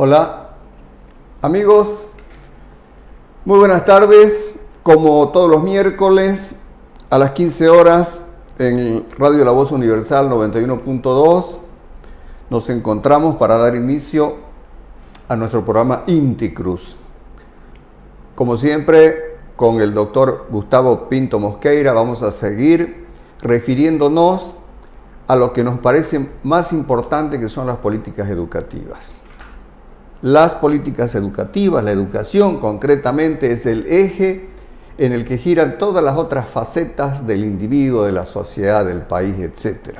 Hola, amigos, muy buenas tardes. Como todos los miércoles a las 15 horas en Radio La Voz Universal 91.2 nos encontramos para dar inicio a nuestro programa INTI Cruz. Como siempre, con el doctor Gustavo Pinto Mosqueira vamos a seguir refiriéndonos a lo que nos parece más importante, que son las políticas educativas. Las políticas educativas, la educación concretamente, es el eje en el que giran todas las otras facetas del individuo, de la sociedad, del país, etc.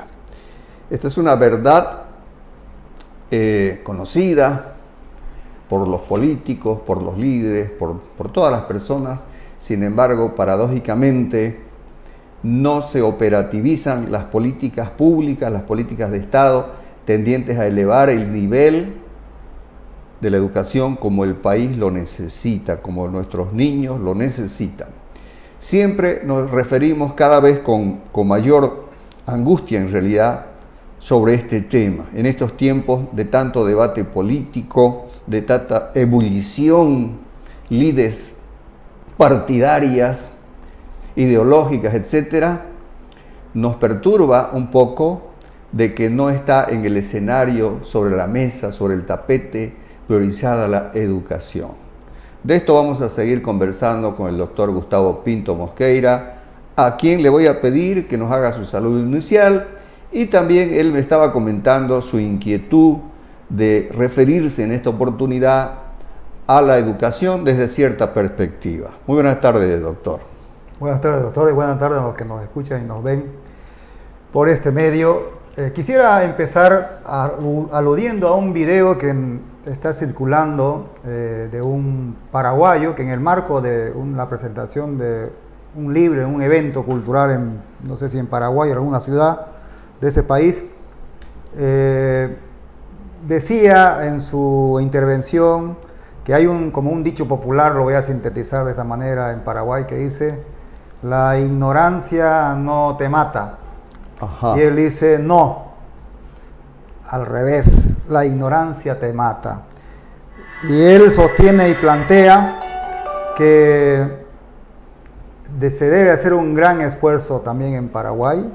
Esta es una verdad conocida por los políticos, por los líderes, por todas las personas. Sin embargo, paradójicamente, no se operativizan las políticas públicas, las políticas de Estado tendientes a elevar el nivel de la educación como el país lo necesita, como nuestros niños lo necesitan. Siempre nos referimos cada vez con mayor angustia, en realidad, sobre este tema. En estos tiempos de tanto debate político, de tanta ebullición, lides partidarias, ideológicas, etcétera, nos perturba un poco de que no está en el escenario, sobre la mesa, sobre el tapete, priorizada la educación. De esto vamos a seguir conversando con el doctor Gustavo Pinto Mosqueira, a quien le voy a pedir que nos haga su saludo inicial, y también él me estaba comentando su inquietud de referirse en esta oportunidad a la educación desde cierta perspectiva. Muy buenas tardes, doctor. Buenas tardes, doctor, y buenas tardes a los que nos escuchan y nos ven por este medio. Quisiera empezar aludiendo a un video que está circulando de un paraguayo que, en el marco de la presentación de un libro en un evento cultural no sé si en Paraguay o en alguna ciudad de ese país, decía en su intervención que hay como un dicho popular, lo voy a sintetizar de esa manera en Paraguay, que dice: la ignorancia no te mata. Ajá. Y él dice: no, al revés, la ignorancia te mata. Y él sostiene y plantea que se debe hacer un gran esfuerzo también en Paraguay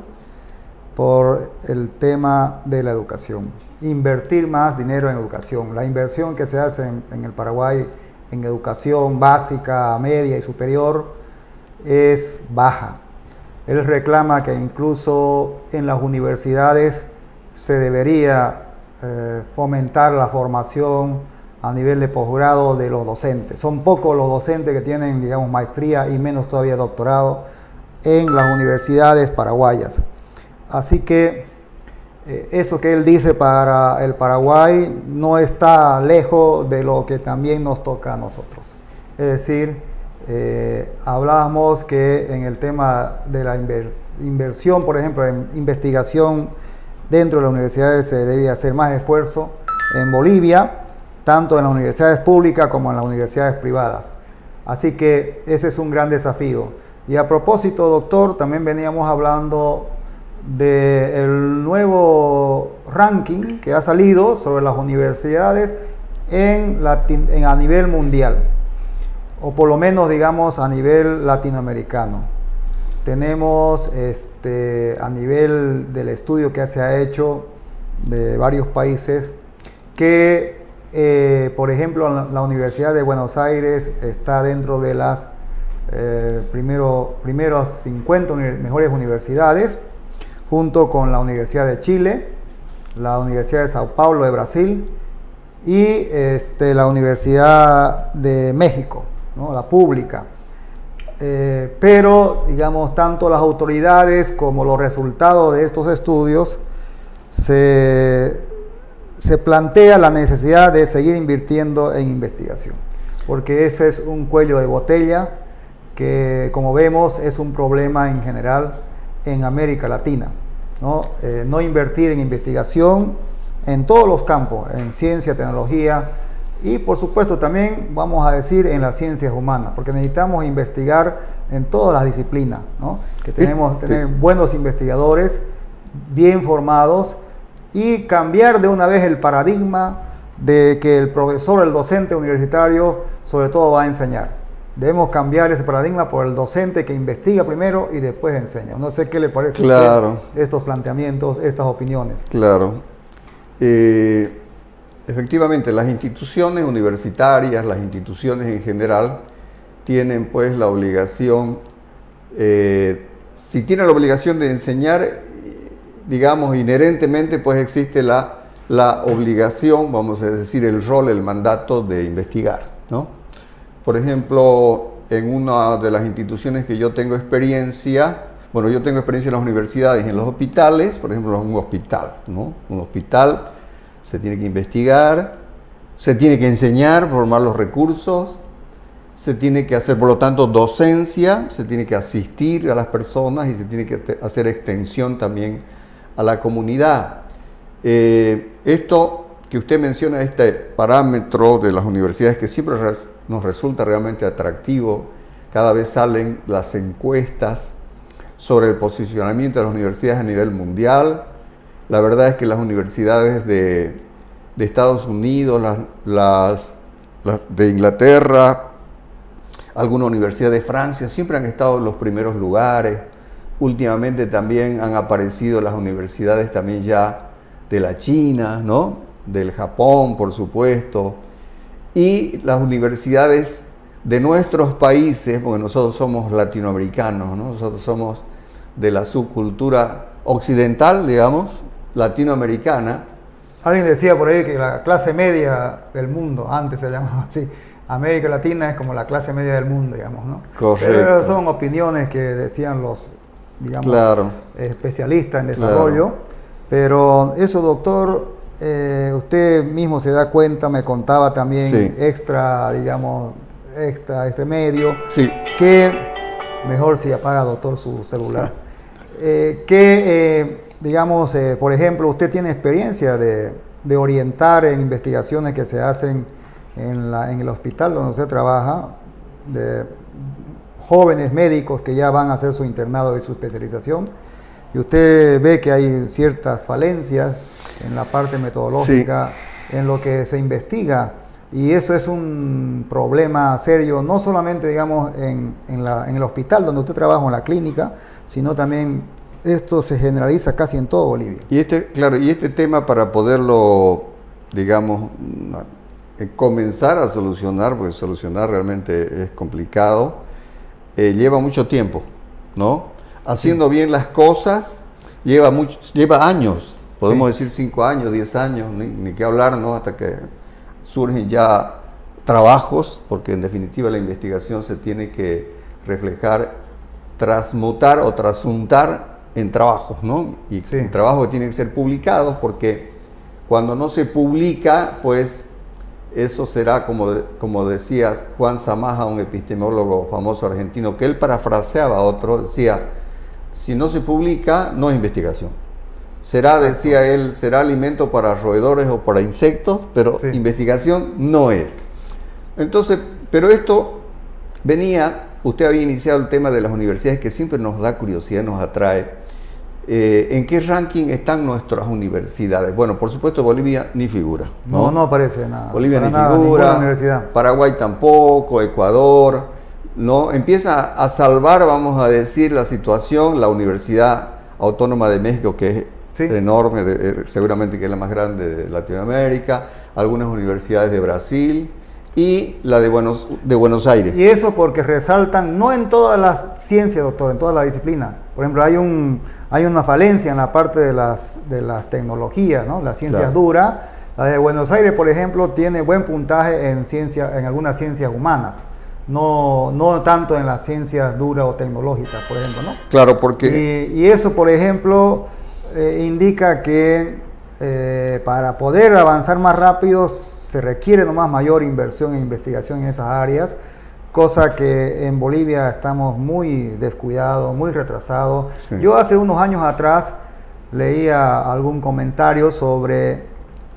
por el tema de la educación, invertir más dinero en educación. La inversión que se hace en el Paraguay en educación básica, media y superior es baja. Él reclama que incluso en las universidades se debería fomentar la formación a nivel de posgrado de los docentes. Son pocos los docentes que tienen, digamos, maestría y menos todavía doctorado en las universidades paraguayas. Así que eso que él dice para el Paraguay no está lejos de lo que también nos toca a nosotros. Es decir, hablábamos que en el tema de la inversión, por ejemplo, en investigación dentro de las universidades se debía hacer más esfuerzo en Bolivia, tanto en las universidades públicas como en las universidades privadas. Así que ese es un gran desafío. Y a propósito, doctor, también veníamos hablando del nuevo ranking que ha salido sobre las universidades a nivel mundial, o por lo menos, digamos, a nivel latinoamericano. Tenemos a nivel del estudio que se ha hecho de varios países que, por ejemplo, la Universidad de Buenos Aires está dentro de las primeros 50 mejores universidades, junto con la Universidad de Chile, la Universidad de Sao Paulo de Brasil y la Universidad de México, ¿no? La pública. Pero, digamos, tanto las autoridades como los resultados de estos estudios se plantea la necesidad de seguir invirtiendo en investigación, porque ese es un cuello de botella que, como vemos, es un problema en general en América Latina, ¿no? No invertir en investigación en todos los campos, en ciencia, tecnología y, por supuesto, también, vamos a decir, en las ciencias humanas, porque necesitamos investigar en todas las disciplinas, ¿no? Que tenemos que tener buenos investigadores, bien formados, y cambiar de una vez el paradigma de que el profesor, el docente universitario, sobre todo va a enseñar. Debemos cambiar ese paradigma por el docente que investiga primero y después enseña. No sé qué le parece a usted estos planteamientos, estas opiniones. Claro. Efectivamente, las instituciones universitarias, las instituciones en general, tienen pues la obligación, si tienen la obligación de enseñar, digamos, inherentemente pues existe la obligación, vamos a decir, el rol, el mandato de investigar, ¿no? Por ejemplo, en una de las instituciones que yo tengo experiencia, bueno, yo tengo experiencia en las universidades, en los hospitales, por ejemplo, en un hospital, ¿no? Un hospital se tiene que investigar, se tiene que enseñar, formar los recursos, se tiene que hacer, por lo tanto, docencia, se tiene que asistir a las personas y se tiene que hacer extensión también a la comunidad. Esto que usted menciona, este parámetro de las universidades que siempre nos resulta realmente atractivo, cada vez salen las encuestas sobre el posicionamiento de las universidades a nivel mundial. La verdad es que las universidades de Estados Unidos, las de Inglaterra, alguna universidad de Francia, siempre han estado en los primeros lugares. Últimamente también han aparecido las universidades también ya de la China, ¿no? Del Japón, por supuesto, y las universidades de nuestros países, porque nosotros somos latinoamericanos, ¿no? Nosotros somos de la subcultura occidental, digamos, latinoamericana. Alguien decía por ahí que la clase media del mundo, antes se llamaba así, América Latina es como la clase media del mundo, digamos, ¿no? Correcto. Pero son opiniones que decían los, digamos, claro, especialistas en desarrollo. Claro. Pero eso, doctor, usted mismo se da cuenta, me contaba también, sí, extra medio, sí, que mejor si apaga, doctor, su celular. Digamos, por ejemplo, usted tiene experiencia de orientar en investigaciones que se hacen en el hospital donde usted trabaja, de jóvenes médicos que ya van a hacer su internado y su especialización, y usted ve que hay ciertas falencias en la parte metodológica, sí, en lo que se investiga, y eso es un problema serio, no solamente, digamos, en el hospital donde usted trabaja, en la clínica, sino también esto se generaliza casi en todo Bolivia. Y este tema, para poderlo, digamos, comenzar a solucionar, porque solucionar realmente es complicado, lleva mucho tiempo, ¿no? Haciendo, sí, bien las cosas, lleva años, podemos, sí, decir 5 años, 10 años, ni qué hablar, ¿no? Hasta que surgen ya trabajos, porque en definitiva la investigación se tiene que reflejar, transmutar o trasuntar en trabajos, ¿no? Y, sí, en trabajos que tienen que ser publicados, porque cuando no se publica, pues eso será como decía Juan Zamaja, un epistemólogo famoso argentino, que él parafraseaba a otro, decía: si no se publica, no es investigación. Será, exacto, decía él, será alimento para roedores o para insectos, pero sí, investigación no es. Entonces, pero esto venía, usted había iniciado el tema de las universidades, que siempre nos da curiosidad, nos atrae. ¿En qué ranking están nuestras universidades? Bueno, por supuesto, Bolivia ni figura, ¿no? No aparece nada. Bolivia ni figura, Paraguay tampoco, Ecuador, ¿no? Empieza a salvar, vamos a decir, la situación, la Universidad Autónoma de México, que es, sí, enorme, seguramente que es la más grande de Latinoamérica, algunas universidades de Brasil y la de Buenos Aires. Y eso porque resaltan, no en todas las ciencias, doctor, en todas las disciplinas. Por ejemplo, hay una falencia en la parte de las tecnologías, ¿no? Las ciencias, claro, duras. La de Buenos Aires, por ejemplo, tiene buen puntaje en algunas ciencias humanas. No tanto en las ciencias duras o tecnológicas, por ejemplo, ¿no? Claro, porque... Y eso, por ejemplo, indica que para poder avanzar más rápido se requiere nomás mayor inversión en investigación en esas áreas, cosa que en Bolivia estamos muy descuidados, muy retrasados. Sí. Yo hace unos años atrás leía algún comentario sobre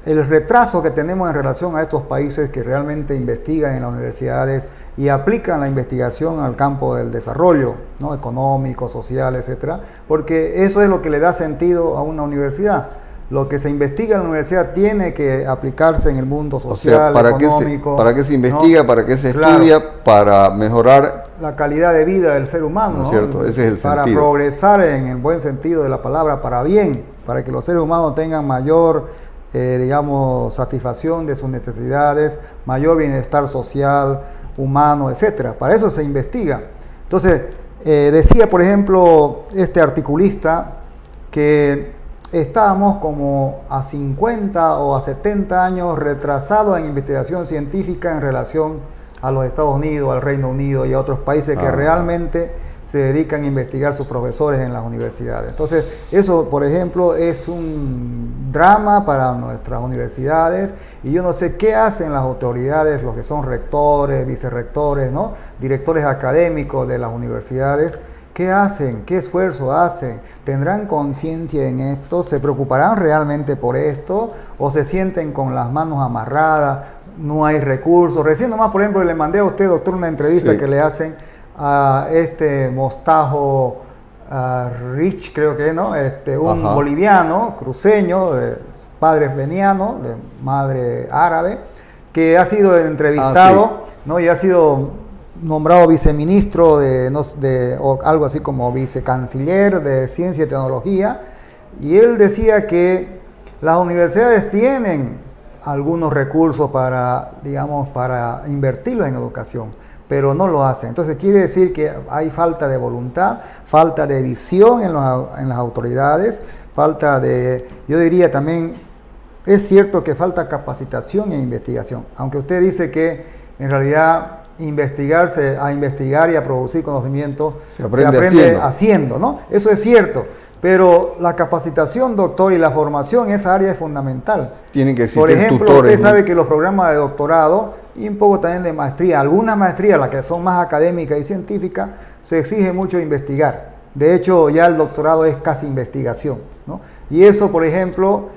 el retraso que tenemos en relación a estos países que realmente investigan en las universidades y aplican la investigación al campo del desarrollo, ¿no? Económico, social, etcétera, porque eso es lo que le da sentido a una universidad. lo que se investiga en la universidad tiene que aplicarse en el mundo social, económico. ¿Para qué se investiga? ¿No? ¿Para qué se estudia? Claro. Para mejorar la calidad de vida del ser humano. ¿No es cierto? Ese es el para sentido. Progresar en el buen sentido de la palabra, para bien, para que los seres humanos tengan mayor, digamos, satisfacción de sus necesidades, mayor bienestar social, humano, etcétera. Para eso se investiga. Entonces, decía, por ejemplo, este articulista que estábamos como a 50 o a 70 años retrasados en investigación científica en relación a los Estados Unidos, al Reino Unido y a otros países que realmente se dedican a investigar sus profesores en las universidades. Entonces, eso, por ejemplo, es un drama para nuestras universidades, y yo no sé qué hacen las autoridades, los que son rectores, vicerrectores, ¿no? Directores académicos de las universidades. ¿Qué hacen? ¿Qué esfuerzo hacen? ¿Tendrán conciencia en esto? ¿Se preocuparán realmente por esto? ¿O se sienten con las manos amarradas? ¿No hay recursos? Recién nomás, por ejemplo, le mandé a usted, doctor, una entrevista que le hacen a este Mostajo Rich, creo que, ¿no? Un boliviano, cruceño, de padres venianos, de madre árabe, que ha sido entrevistado, ¿no? Y ha sido nombrado viceministro o algo así como vicecanciller de Ciencia y Tecnología, y él decía que las universidades tienen algunos recursos para, digamos, para invertirlos en educación, pero no lo hacen. Entonces quiere decir que hay falta de voluntad, falta de visión en las autoridades, falta de, yo diría también, es cierto que falta capacitación e investigación, aunque usted dice que en realidad a investigar y a producir conocimiento se aprende haciendo, ¿no? Eso es cierto, pero la capacitación, doctor, y la formación en esa área es fundamental. Tienen que existir Por ejemplo, tutores, usted sabe que los programas de doctorado y un poco también de maestría, algunas maestrías, las que son más académicas y científicas, se exige mucho investigar. De hecho, ya el doctorado es casi investigación, ¿no? Y eso, por ejemplo,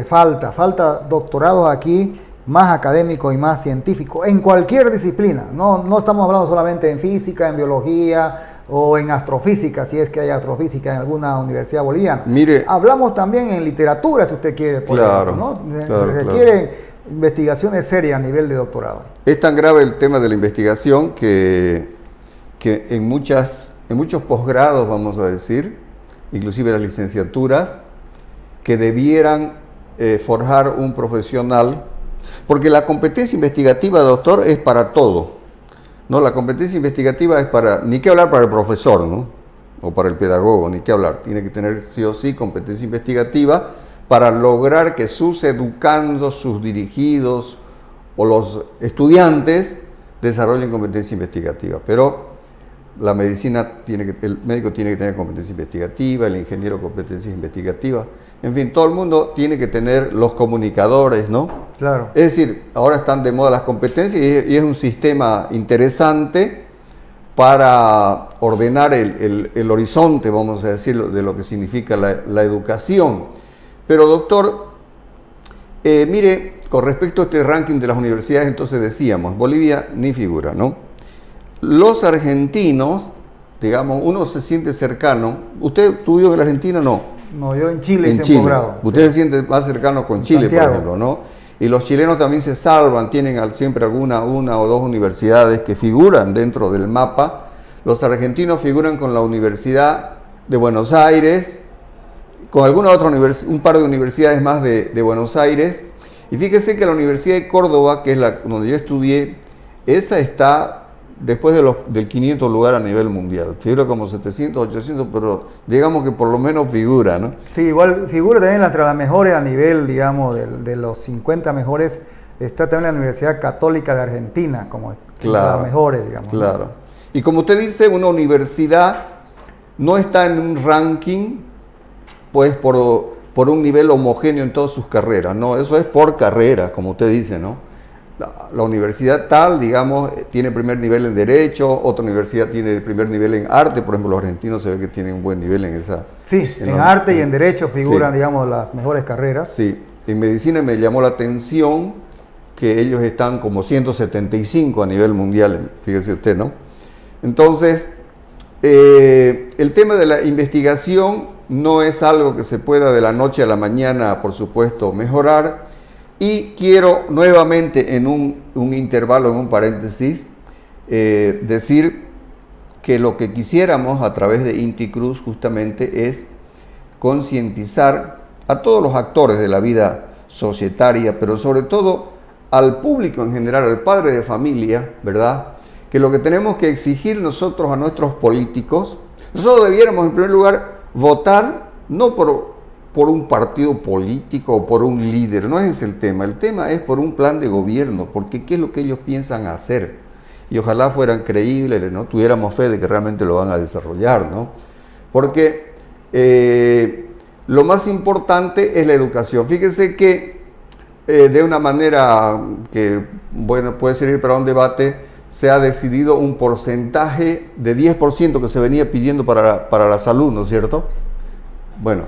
falta doctorados aquí más académico y más científico, en cualquier disciplina. No estamos hablando solamente en física, en biología o en astrofísica, si es que hay astrofísica en alguna universidad boliviana. Mire, hablamos también en literatura, si usted quiere, por ejemplo, ¿no? Se requieren investigaciones serias a nivel de doctorado. Es tan grave el tema de la investigación que en muchos posgrados, vamos a decir, inclusive las licenciaturas, que debieran forjar un profesional. Porque la competencia investigativa, doctor, es para todo, ¿no? La competencia investigativa es ni qué hablar para el profesor, ¿no? O para el pedagogo, ni qué hablar. Tiene que tener sí o sí competencia investigativa para lograr que sus educandos, sus dirigidos o los estudiantes desarrollen competencia investigativa. Pero la medicina el médico tiene que tener competencia investigativa, el ingeniero competencia investigativa. En fin, todo el mundo tiene que tener los comunicadores, ¿no? Claro. Es decir, ahora están de moda las competencias y es un sistema interesante para ordenar el horizonte, vamos a decir, de lo que significa la educación. Pero, doctor, mire, con respecto a este ranking de las universidades, entonces decíamos, Bolivia ni figura, ¿no? Los argentinos, digamos, uno se siente cercano. ¿Usted estudió en la Argentina? No, yo en Chile hice un posgrado. Usted se siente más cercano con Chile, Santiago, por ejemplo, ¿no? Y los chilenos también se salvan, tienen siempre una o dos universidades que figuran dentro del mapa. Los argentinos figuran con la Universidad de Buenos Aires, con alguna otra un par de universidades más de Buenos Aires. Y fíjese que la Universidad de Córdoba, que es donde yo estudié, esa está después del 500 lugar a nivel mundial. Figura como 700, 800, pero digamos que por lo menos figura, ¿no? Sí, igual figura también entre las mejores a nivel, digamos, de los 50 mejores. Está también la Universidad Católica de Argentina, como entre las mejores, digamos. Claro. ¿No? Y como usted dice, una universidad no está en un ranking, pues, por un nivel homogéneo en todas sus carreras, ¿no? Eso es por carrera, como usted dice, ¿no? La universidad tal, digamos, tiene primer nivel en Derecho, otra universidad tiene el primer nivel en Arte, por ejemplo, los argentinos se ve que tienen un buen nivel en esa. Sí, en Arte y en Derecho figuran, digamos, las mejores carreras. Sí, en Medicina me llamó la atención que ellos están como 175 a nivel mundial, fíjese usted, ¿no? Entonces, el tema de la investigación, no es algo que se pueda de la noche a la mañana, por supuesto, mejorar. Y quiero nuevamente en un intervalo, en un paréntesis, decir que lo que quisiéramos a través de Inti Cruz justamente es concientizar a todos los actores de la vida societaria, pero sobre todo al público en general, al padre de familia, ¿verdad? Que lo que tenemos que exigir nosotros a nuestros políticos, nosotros debiéramos en primer lugar votar no por un partido político o por un líder, no es ese el tema es por un plan de gobierno, porque qué es lo que ellos piensan hacer, y ojalá fueran creíbles, ¿no? Tuviéramos fe de que realmente lo van a desarrollar, ¿no? Porque lo más importante es la educación. Fíjense que de una manera que, bueno, puede servir para un debate, se ha decidido un porcentaje de 10% que se venía pidiendo para la salud, ¿no es cierto? Bueno,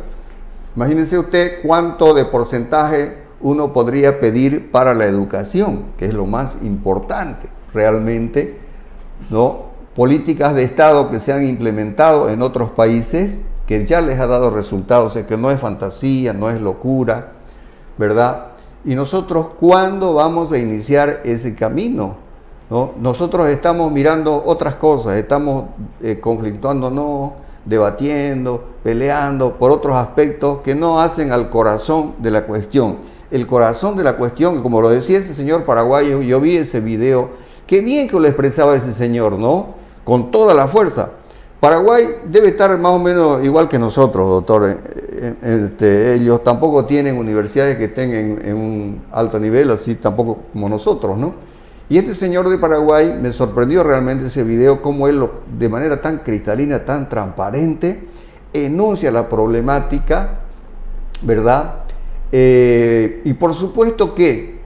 imagínense usted cuánto de porcentaje uno podría pedir para la educación, que es lo más importante realmente, ¿no? Políticas de Estado que se han implementado en otros países, que ya les ha dado resultados, o sea, que no es fantasía, no es locura, ¿verdad? Y nosotros, ¿cuándo vamos a iniciar ese camino? ¿No? Nosotros estamos mirando otras cosas, estamos conflictuándonos, debatiendo, peleando por otros aspectos que no hacen al corazón de la cuestión. El corazón de la cuestión, como lo decía ese señor paraguayo, yo vi ese video, qué bien que lo expresaba ese señor, ¿no? Con toda la fuerza. Paraguay debe estar más o menos igual que nosotros, doctor. Ellos tampoco tienen universidades que estén en un alto nivel, así tampoco como nosotros, ¿no? Y este señor de Paraguay, me sorprendió realmente ese video, cómo él de manera tan cristalina, tan transparente, enuncia la problemática, ¿verdad? Y por supuesto que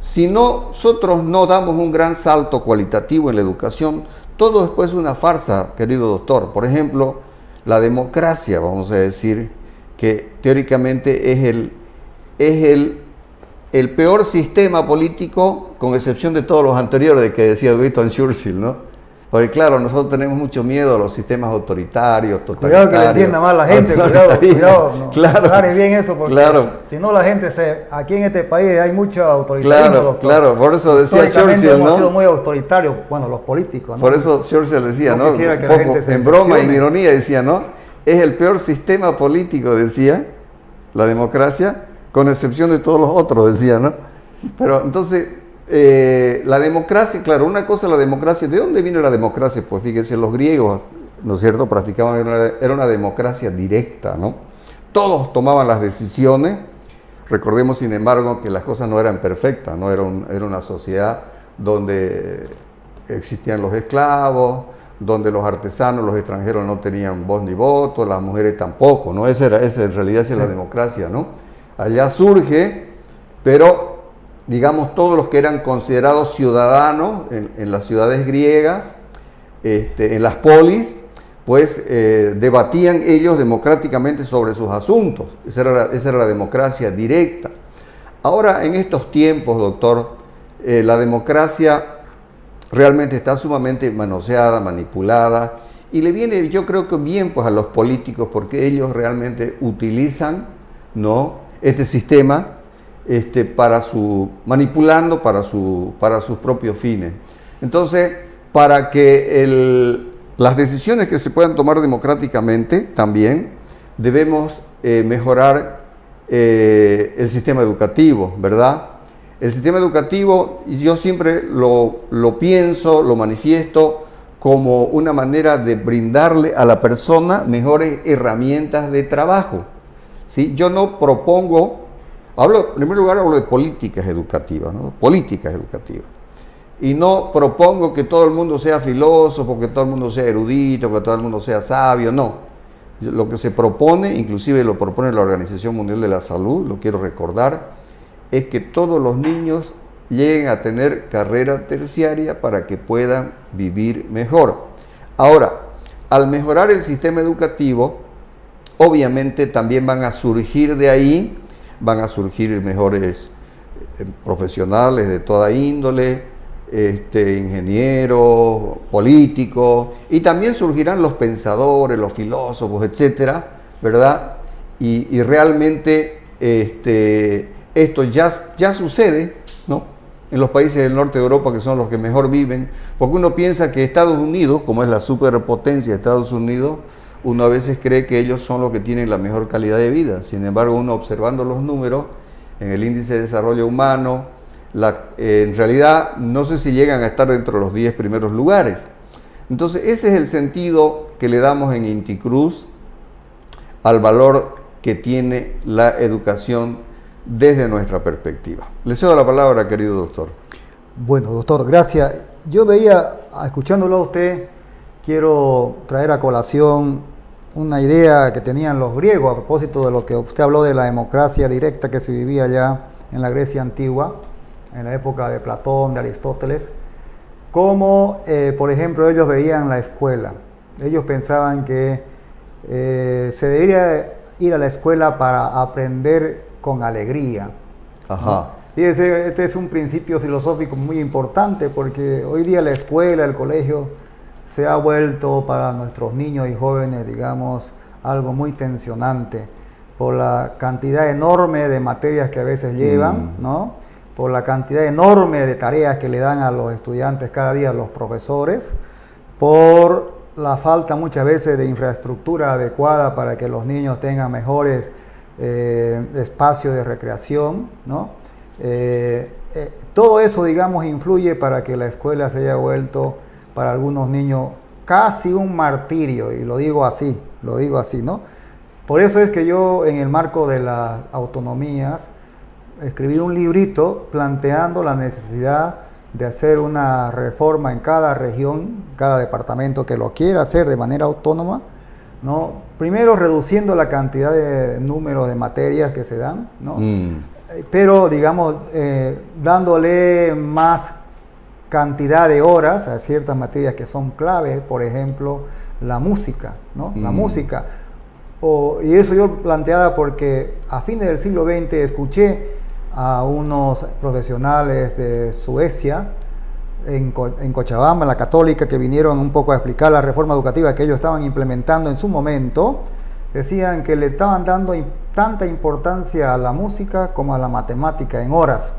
si nosotros no damos un gran salto cualitativo en la educación, todo después es una farsa, querido doctor. Por ejemplo, la democracia, vamos a decir, que teóricamente es el peor sistema político, con excepción de todos los anteriores que decía Winston Churchill, ¿no? Porque claro, nosotros tenemos mucho miedo a los sistemas autoritarios, totalitarios. Cuidado que le entienda mal la gente, cuidado, no, claro, aclare bien eso, porque si no la gente aquí en este país hay mucho autoritarismo, doctor. Claro, por eso decía Churchill, ¿no? Hemos sido muy autoritarios, bueno, los políticos, ¿no? Por eso Churchill decía, ¿no? Quisiera que la gente se en broma y en ironía decía, ¿no? Es el peor sistema político, decía, la democracia, con excepción de todos los otros, decía, ¿no? Pero entonces, la democracia, claro, una cosa es la democracia. ¿De dónde viene la democracia? Pues fíjense, los griegos, ¿no es cierto?, practicaban, era una democracia directa, ¿no? Todos tomaban las decisiones. Recordemos, sin embargo, que las cosas no eran perfectas, ¿no? Era una sociedad donde existían los esclavos, donde los artesanos, los extranjeros no tenían voz ni voto, las mujeres tampoco, ¿no? Esa en realidad es la democracia, ¿no? Allá surge, pero digamos, todos los que eran considerados ciudadanos en las ciudades griegas, en las polis, pues debatían ellos democráticamente sobre sus asuntos. Esa era la democracia directa. Ahora, en estos tiempos, doctor, la democracia realmente está sumamente manoseada, manipulada, y le viene, yo creo que bien, pues a los políticos, porque ellos realmente utilizan, ¿no?, este sistema manipulando para sus propios fines. Entonces, para que las decisiones que se puedan tomar democráticamente, también debemos mejorar el sistema educativo, ¿verdad? El sistema educativo, yo siempre lo pienso, lo manifiesto como una manera de brindarle a la persona mejores herramientas de trabajo, ¿sí? Yo no propongo, en primer lugar hablo de políticas educativas, ¿no? Políticas educativas. Y no propongo que todo el mundo sea filósofo, que todo el mundo sea erudito, que todo el mundo sea sabio, no. Lo que se propone, inclusive lo propone la Organización Mundial de la Salud, lo quiero recordar, es que todos los niños lleguen a tener carrera terciaria para que puedan vivir mejor. Ahora, al mejorar el sistema educativo, obviamente también van a surgir de ahí, van a surgir mejores profesionales de toda índole, ingenieros, políticos, y también surgirán los pensadores, los filósofos, etcétera, ¿verdad? Y realmente esto ya sucede, ¿no? En los países del norte de Europa, que son los que mejor viven, porque uno piensa que Estados Unidos, como es la superpotencia de Estados Unidos, uno a veces cree que ellos son los que tienen la mejor calidad de vida. Sin embargo, uno observando los números, en el índice de desarrollo humano, en realidad no sé si llegan a estar dentro de los 10 primeros lugares. Entonces, ese es el sentido que le damos en Inti Cruz al valor que tiene la educación desde nuestra perspectiva. Le cedo la palabra, querido doctor. Bueno, doctor, gracias. Yo veía, escuchándolo a usted, quiero traer a colación una idea que tenían los griegos a propósito de lo que usted habló de la democracia directa que se vivía ya en la Grecia antigua, en la época de Platón, de Aristóteles, como, por ejemplo, ellos veían la escuela. Ellos pensaban que se debería ir a la escuela para aprender con alegría. Ajá. ¿No? Fíjese, este es un principio filosófico muy importante porque hoy día la escuela, el colegio, se ha vuelto para nuestros niños y jóvenes, digamos, algo muy tensionante por la cantidad enorme de materias que a veces llevan, ¿no? Por la cantidad enorme de tareas que le dan a los estudiantes cada día los profesores, por la falta muchas veces de infraestructura adecuada para que los niños tengan mejores espacios de recreación, ¿no? Todo eso, digamos, influye para que la escuela se haya vuelto para algunos niños casi un martirio, y lo digo así, ¿no? Por eso es que yo, en el marco de las autonomías, escribí un librito planteando la necesidad de hacer una reforma en cada región, cada departamento que lo quiera hacer de manera autónoma, ¿no? Primero reduciendo la cantidad de números de materias que se dan, ¿no? Pero, digamos, dándole más cantidad de horas a ciertas materias que son clave, por ejemplo, la música, ¿no? La música. Y eso yo planteaba porque a fines del siglo XX escuché a unos profesionales de Suecia, en Cochabamba, en la Católica, que vinieron un poco a explicar la reforma educativa que ellos estaban implementando en su momento. Decían que le estaban dando tanta importancia a la música como a la matemática en horas,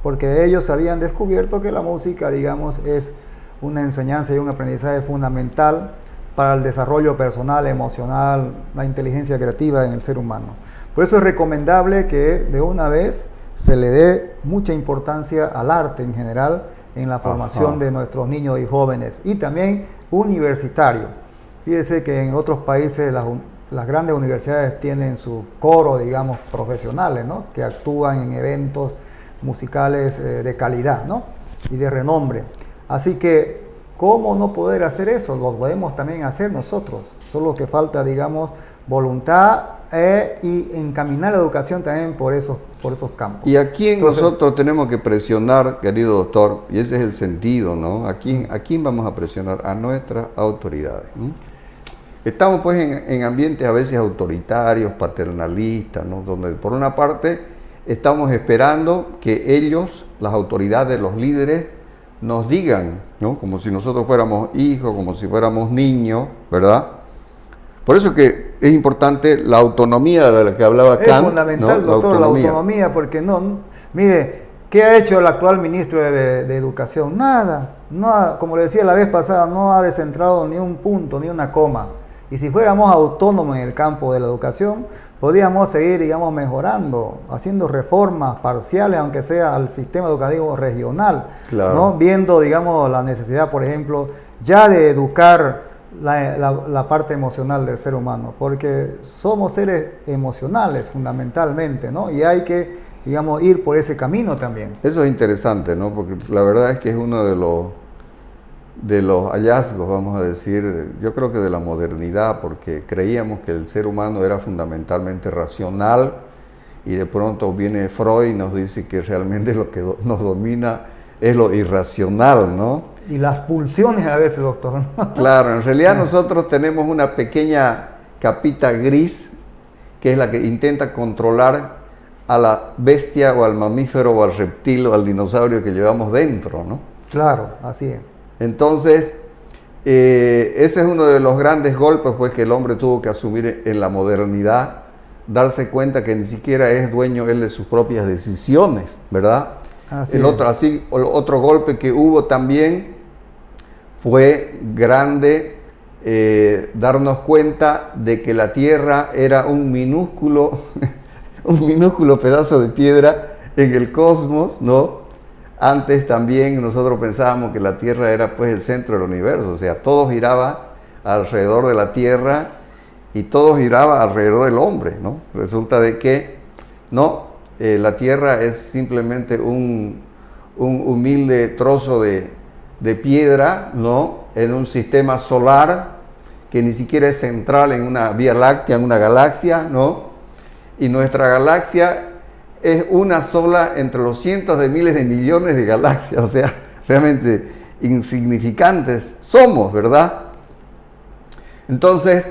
porque ellos habían descubierto que la música, digamos, es una enseñanza y un aprendizaje fundamental para el desarrollo personal, emocional, la inteligencia creativa en el ser humano. Por eso es recomendable que de una vez se le dé mucha importancia al arte en general en la formación de nuestros niños y jóvenes, y también universitario. Fíjese que en otros países las grandes universidades tienen su coro, digamos, profesionales, ¿no? Que actúan en eventos musicales de calidad, ¿no? Y de renombre. Así que, ¿cómo no poder hacer eso? Lo podemos también hacer nosotros. Solo que falta, digamos, voluntad y encaminar la educación también por esos campos. Y aquí nosotros tenemos que presionar, querido doctor, y ese es el sentido, ¿no? ¿A quién vamos a presionar? A nuestras autoridades, ¿no? Estamos pues en ambientes a veces autoritarios, paternalistas, ¿no? Donde por una parte estamos esperando que ellos, las autoridades, los líderes, nos digan, ¿no? Como si nosotros fuéramos hijos, como si fuéramos niños, ¿verdad? Por eso que es importante la autonomía de la que hablaba Kant. Es fundamental, ¿no? Doctor, la autonomía, porque mire, ¿qué ha hecho el actual ministro de Educación? Nada, como le decía la vez pasada, no ha descentrado ni un punto, ni una coma. Y si fuéramos autónomos en el campo de la educación, podríamos seguir, digamos, mejorando, haciendo reformas parciales, aunque sea al sistema educativo regional, claro, ¿no? Viendo, digamos, la necesidad, por ejemplo, ya de educar la parte emocional del ser humano, porque somos seres emocionales fundamentalmente, ¿no? Y hay que, digamos, ir por ese camino también. Eso es interesante, ¿no? Porque la verdad es que es uno de los hallazgos, vamos a decir, yo creo que de la modernidad, porque creíamos que el ser humano era fundamentalmente racional, y de pronto viene Freud y nos dice que realmente lo que nos domina es lo irracional, ¿no? Y las pulsiones a veces, doctor, ¿no? Claro, en realidad nosotros tenemos una pequeña capita gris, que es la que intenta controlar a la bestia o al mamífero o al reptil o al dinosaurio que llevamos dentro, ¿no? Claro, así es. Entonces, Ese es uno de los grandes golpes pues, que el hombre tuvo que asumir en la modernidad, darse cuenta que ni siquiera es dueño él de sus propias decisiones, ¿verdad? Otro golpe que hubo también fue grande, darnos cuenta de que la Tierra era un minúsculo pedazo de piedra en el cosmos, ¿no? Antes también nosotros pensábamos que la Tierra era pues el centro del universo, o sea, todo giraba alrededor de la Tierra y todo giraba alrededor del hombre, ¿no? Resulta de que no, la Tierra es simplemente un humilde trozo de piedra, ¿no? En un sistema solar que ni siquiera es central en una vía láctea, en una galaxia, ¿no? Y nuestra galaxia es una sola entre los cientos de miles de millones de galaxias, o sea, realmente insignificantes somos, ¿verdad? Entonces,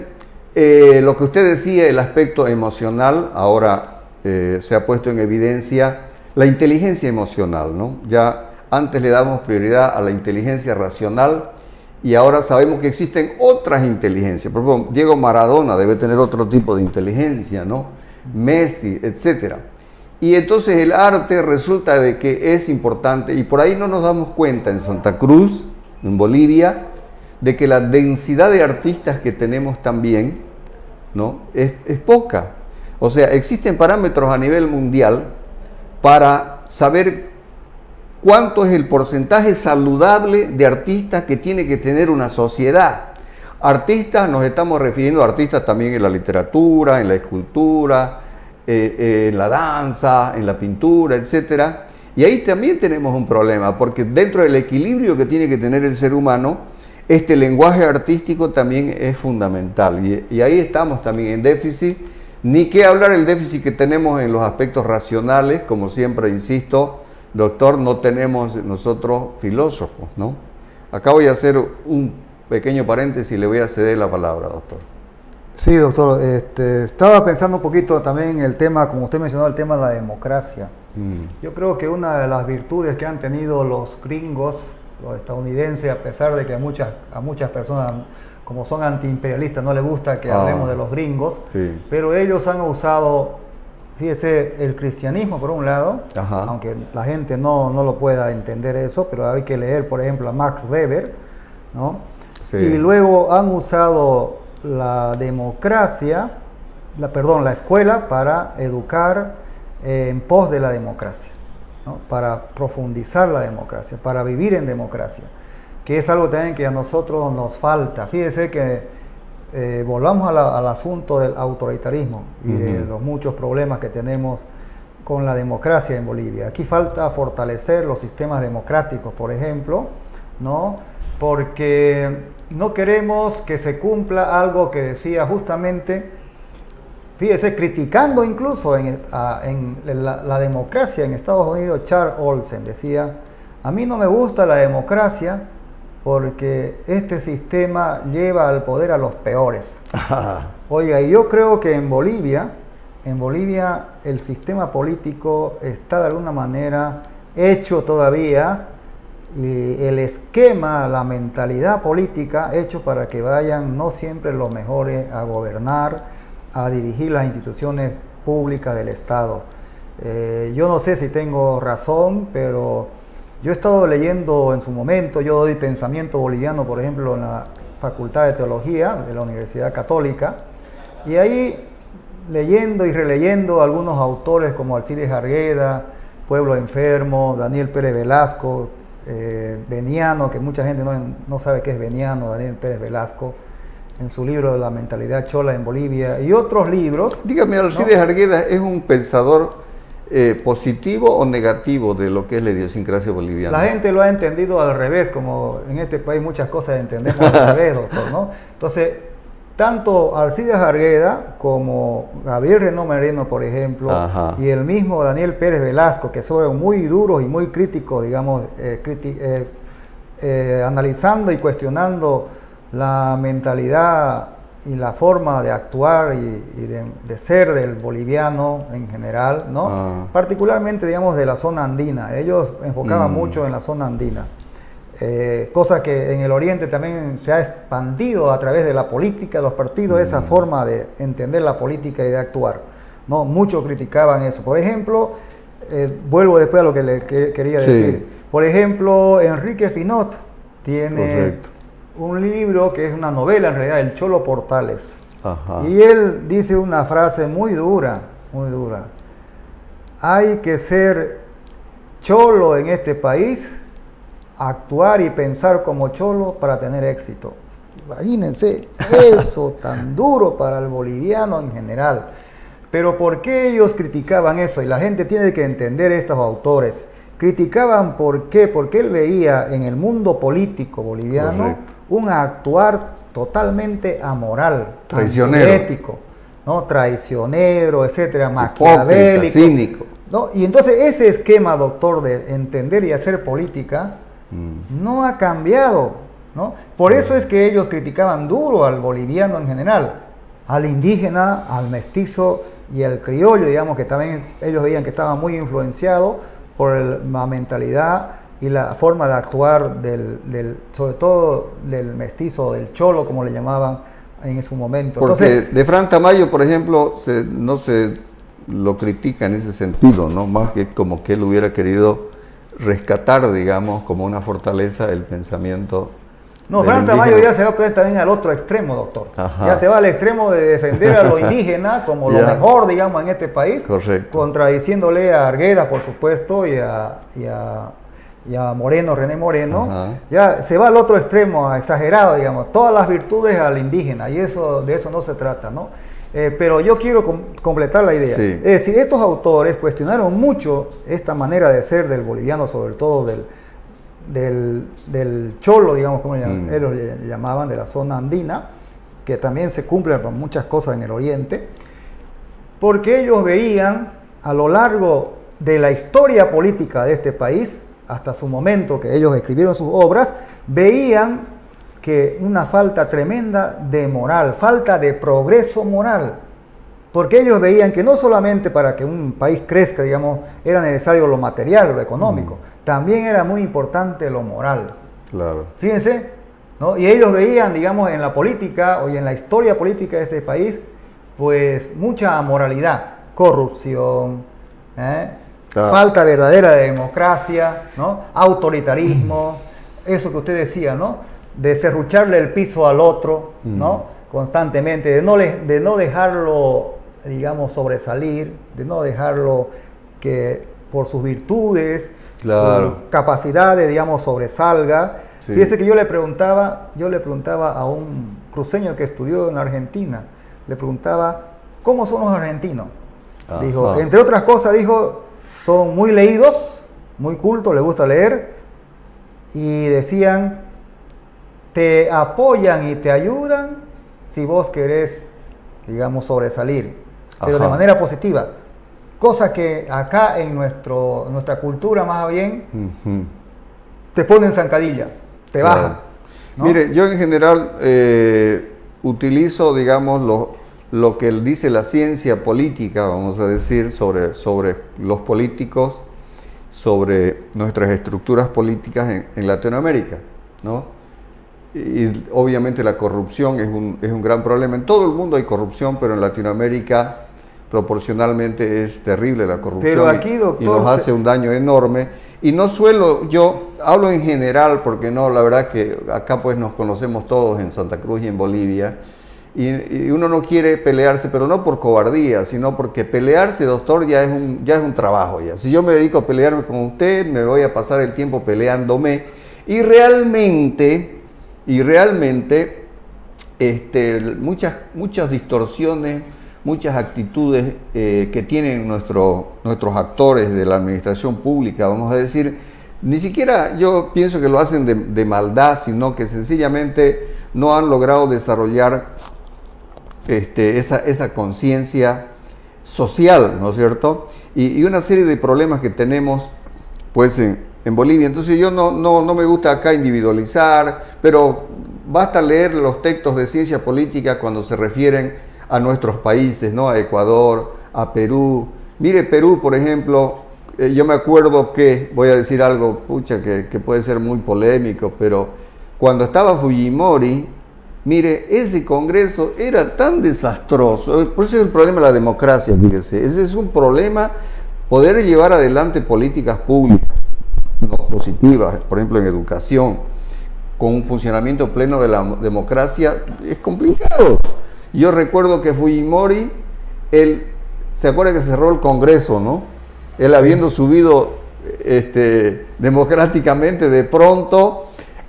lo que usted decía, el aspecto emocional, ahora se ha puesto en evidencia la inteligencia emocional, ¿no? Ya antes le damos prioridad a la inteligencia racional y ahora sabemos que existen otras inteligencias. Por ejemplo, Diego Maradona debe tener otro tipo de inteligencia, ¿no? Messi, etcétera. Y entonces el arte resulta de que es importante y por ahí no nos damos cuenta en Santa Cruz, en Bolivia, de que la densidad de artistas que tenemos también, ¿no? es poca. O sea, existen parámetros a nivel mundial para saber cuánto es el porcentaje saludable de artistas que tiene que tener una sociedad. Artistas, nos estamos refiriendo a artistas también en la literatura, en la escultura, en la danza, en la pintura, etc. Y ahí también tenemos un problema, porque dentro del equilibrio que tiene que tener el ser humano, este lenguaje artístico también es fundamental. Y ahí estamos también en déficit. Ni qué hablar el déficit que tenemos en los aspectos racionales, como siempre insisto, doctor, no tenemos nosotros filósofos, ¿no? Acá voy a hacer un pequeño paréntesis y le voy a ceder la palabra, doctor. Sí, doctor, estaba pensando un poquito también en el tema, como usted mencionó, el tema de la democracia. Yo creo que una de las virtudes que han tenido los gringos, los estadounidenses, a pesar de que a muchas personas, como son antiimperialistas, no les gusta que hablemos de los gringos, sí, pero ellos han usado, fíjese, el cristianismo por un lado, aunque la gente no lo pueda entender eso, pero hay que leer, por ejemplo, a Max Weber, ¿no? Sí. Y luego han usado la democracia, la escuela para educar en pos de la democracia, ¿no? Para profundizar la democracia, para vivir en democracia, que es algo también que a nosotros nos falta. Fíjese que volvamos al asunto del autoritarismo y de los muchos problemas que tenemos con la democracia en Bolivia. Aquí falta fortalecer los sistemas democráticos, por ejemplo, ¿no? Porque no queremos que se cumpla algo que decía justamente, fíjese, criticando incluso en la democracia en Estados Unidos, Charles Olsen decía: a mí no me gusta la democracia porque este sistema lleva al poder a los peores. Oiga, y yo creo que en Bolivia el sistema político está de alguna manera hecho todavía, y el esquema, la mentalidad política hecho para que vayan no siempre los mejores a gobernar, a dirigir las instituciones públicas del Estado. Yo no sé si tengo razón, pero yo he estado leyendo en su momento, yo doy pensamiento boliviano, por ejemplo, en la Facultad de Teología de la Universidad Católica, y ahí leyendo y releyendo algunos autores como Alcides Argueda, Pueblo Enfermo, Daniel Pérez Velasco, Beniano, que mucha gente no sabe qué es Beniano, Daniel Pérez Velasco, en su libro La mentalidad chola en Bolivia, y otros libros. Dígame, Alcides Argueda es un pensador positivo o negativo de lo que es la idiosincrasia boliviana. La gente lo ha entendido al revés, como en este país muchas cosas entendemos al revés, doctor, ¿no? Entonces, tanto Alcides Argueda como Gabriel Renaud Merino, por ejemplo, y el mismo Daniel Pérez Velasco, que son muy duros y muy críticos, digamos, analizando y cuestionando la mentalidad y la forma de actuar y de ser del boliviano en general, ¿no? Particularmente, digamos, de la zona andina. Ellos enfocaban mucho en la zona andina. cosa que en el Oriente también se ha expandido a través de la política, de los partidos, esa forma de entender la política y de actuar, ¿no? Muchos criticaban eso. Por ejemplo, vuelvo después a lo que quería decir. Por ejemplo, Enrique Finot tiene un libro que es una novela, en realidad, El Cholo Portales. Ajá. Y él dice una frase muy dura, muy dura. Hay que ser cholo en este país, actuar y pensar como cholo para tener éxito. Imagínense eso tan duro para el boliviano en general. Pero ¿por qué ellos criticaban eso? Y la gente tiene que entender, estos autores. Criticaban ¿por qué? Porque él veía en el mundo político boliviano un actuar totalmente amoral, traicionero, antiético, ¿no? Traicionero, etcétera, maquiavélico, cínico, ¿no? Y entonces ese esquema, doctor, de entender y hacer política no ha cambiado, ¿no? Por eso es que ellos criticaban duro al boliviano en general, al indígena, al mestizo y al criollo, digamos, que también ellos veían que estaba muy influenciado por la mentalidad y la forma de actuar sobre todo del mestizo, del cholo, como le llamaban en su momento. Porque entonces, de Fran Tamayo, por ejemplo, no se lo critica en ese sentido, ¿no? Más que como que él hubiera querido rescatar, digamos, como una fortaleza el pensamiento. No, Fran Tamayo ya se va también al otro extremo, doctor. Ajá. Ya se va al extremo de defender a lo indígena como lo mejor, digamos, en este país. Correcto. Contradiciéndole a Arguedas, por supuesto, y a Moreno, René Moreno. Ajá. Ya se va al otro extremo, exagerado, digamos, todas las virtudes al indígena, y de eso no se trata, ¿no? Pero yo quiero completar la idea. Sí. Es decir, estos autores cuestionaron mucho esta manera de ser del boliviano, sobre todo del cholo, digamos, como ellos le llamaban, de la zona andina, que también se cumplen con muchas cosas en el Oriente, porque ellos veían a lo largo de la historia política de este país, hasta su momento que ellos escribieron sus obras, veían que una falta tremenda de moral, falta de progreso moral, porque ellos veían que no solamente para que un país crezca, digamos, era necesario lo material, lo económico, también era muy importante lo moral. Claro. Fíjense, ¿no? Y ellos veían, digamos, en la política o en la historia política de este país, pues mucha amoralidad, corrupción, falta verdadera de democracia, ¿no? Autoritarismo, eso que usted decía, ¿no? De serrucharle el piso al otro, ¿no? Constantemente, de no dejarlo, digamos, sobresalir, de no dejarlo que por sus virtudes, claro, sus capacidades, digamos, sobresalga. Sí. Fíjese que yo le preguntaba a un cruceño que estudió en Argentina, le preguntaba, ¿cómo son los argentinos? Dijo, entre otras cosas, dijo, son muy leídos, muy cultos, les gusta leer, y decían, te apoyan y te ayudan si vos querés, digamos, sobresalir, pero de manera positiva. Cosa que acá en nuestra cultura más bien te ponen zancadilla, te bajan, ¿no? Mire, yo en general utilizo, digamos, lo que dice la ciencia política, vamos a decir, sobre los políticos, sobre nuestras estructuras políticas en Latinoamérica, ¿no? Y obviamente la corrupción es un gran problema. En todo el mundo hay corrupción, pero en Latinoamérica proporcionalmente es terrible la corrupción. Pero aquí, doctor, y nos hace un daño enorme. Y no yo hablo en general, porque no, la verdad que acá pues nos conocemos todos en Santa Cruz y en Bolivia, y uno no quiere pelearse, pero no por cobardía, sino porque pelearse, doctor, ya es un trabajo ya. Si yo me dedico a pelearme con usted, me voy a pasar el tiempo peleándome, y realmente muchas distorsiones, muchas actitudes que tienen nuestros actores de la administración pública, vamos a decir, ni siquiera yo pienso que lo hacen de maldad, sino que sencillamente no han logrado desarrollar esa conciencia social, ¿no es cierto? Y una serie de problemas que tenemos pues en Bolivia. Entonces yo no me gusta acá individualizar, pero basta leer los textos de ciencia política cuando se refieren a nuestros países, ¿no? A Ecuador, a Perú. Mire, Perú, por ejemplo, yo me acuerdo que, voy a decir algo, pucha, que puede ser muy polémico, pero cuando estaba Fujimori, mire, ese Congreso era tan desastroso, por eso es el problema de la democracia, fíjese, ese es un problema, poder llevar adelante políticas públicas, no positivas, por ejemplo en educación, con un funcionamiento pleno de la democracia, es complicado. Yo recuerdo que Fujimori, él, se acuerda que cerró el Congreso, ¿no? Él habiendo subido democráticamente, de pronto,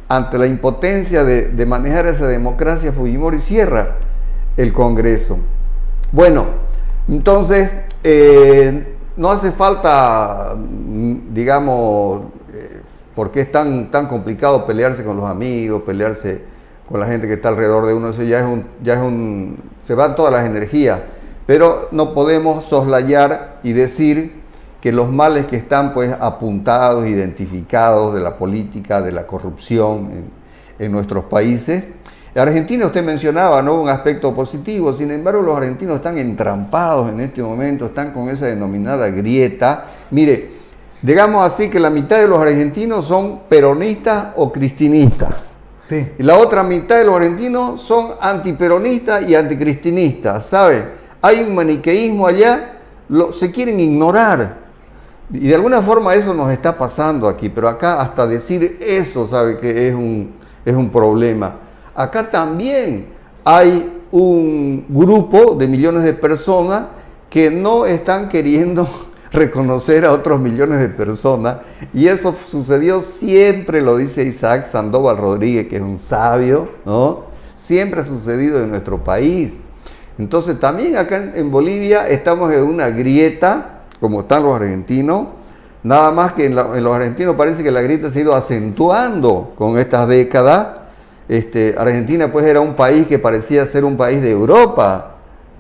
ante la impotencia de manejar esa democracia, Fujimori cierra el Congreso. Bueno, entonces, no hace falta, digamos, porque es tan complicado pelearse con los amigos, pelearse con la gente que está alrededor de uno, eso se van todas las energías, pero no podemos soslayar y decir que los males que están pues apuntados, identificados de la política, de la corrupción en nuestros países. Argentina, usted mencionaba, ¿no?, un aspecto positivo, sin embargo los argentinos están entrampados en este momento, están con esa denominada grieta. Mire, digamos así que la mitad de los argentinos son peronistas o cristinistas. Sí. Y la otra mitad de los argentinos son antiperonistas y anticristinistas, ¿sabe? Hay un maniqueísmo allá, se quieren ignorar. Y de alguna forma eso nos está pasando aquí, pero acá hasta decir eso, ¿sabe?, que es un problema. Acá también hay un grupo de millones de personas que no están queriendo reconocer a otros millones de personas, y eso sucedió siempre, lo dice Isaac Sandoval Rodríguez, que es un sabio, ¿no? Siempre ha sucedido en nuestro país. Entonces también acá en Bolivia estamos en una grieta, como están los argentinos, nada más que en los argentinos parece que la grieta se ha ido acentuando con estas décadas. Argentina pues era un país que parecía ser un país de Europa,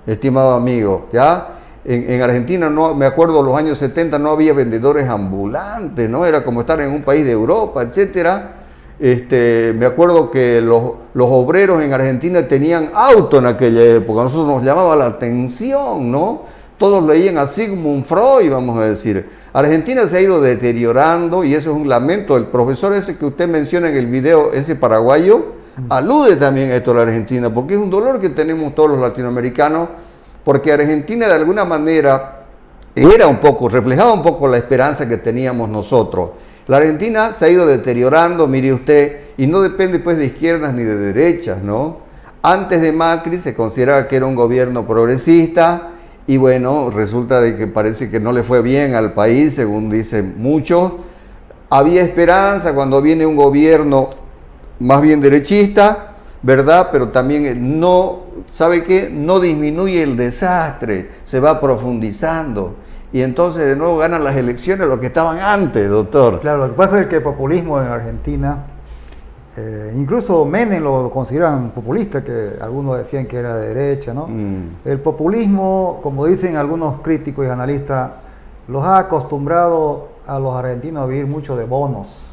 estimado amigo, ¿ya? En Argentina, no, me acuerdo, los años 70 no había vendedores ambulantes, ¿no? Era como estar en un país de Europa, etcétera. Me acuerdo que los obreros en Argentina tenían auto en aquella época, a nosotros nos llamaba la atención, ¿no? Todos leían a Sigmund Freud, vamos a decir. Argentina se ha ido deteriorando y eso es un lamento. El profesor ese que usted menciona en el video, ese paraguayo, alude también a esto de la Argentina, porque es un dolor que tenemos todos los latinoamericanos, porque Argentina de alguna manera reflejaba un poco la esperanza que teníamos nosotros. La Argentina se ha ido deteriorando, mire usted, y no depende pues de izquierdas ni de derechas, ¿no? Antes de Macri se consideraba que era un gobierno progresista, y bueno, resulta de que parece que no le fue bien al país, según dicen muchos. Había esperanza cuando viene un gobierno más bien derechista, ¿verdad? Pero también no, ¿sabe qué? No disminuye el desastre, se va profundizando. Y entonces de nuevo ganan las elecciones los que estaban antes, doctor. Claro, lo que pasa es que el populismo en Argentina, incluso Menem lo consideran populista, que algunos decían que era de derecha, ¿no? El populismo, como dicen algunos críticos y analistas, los ha acostumbrado a los argentinos a vivir mucho de bonos,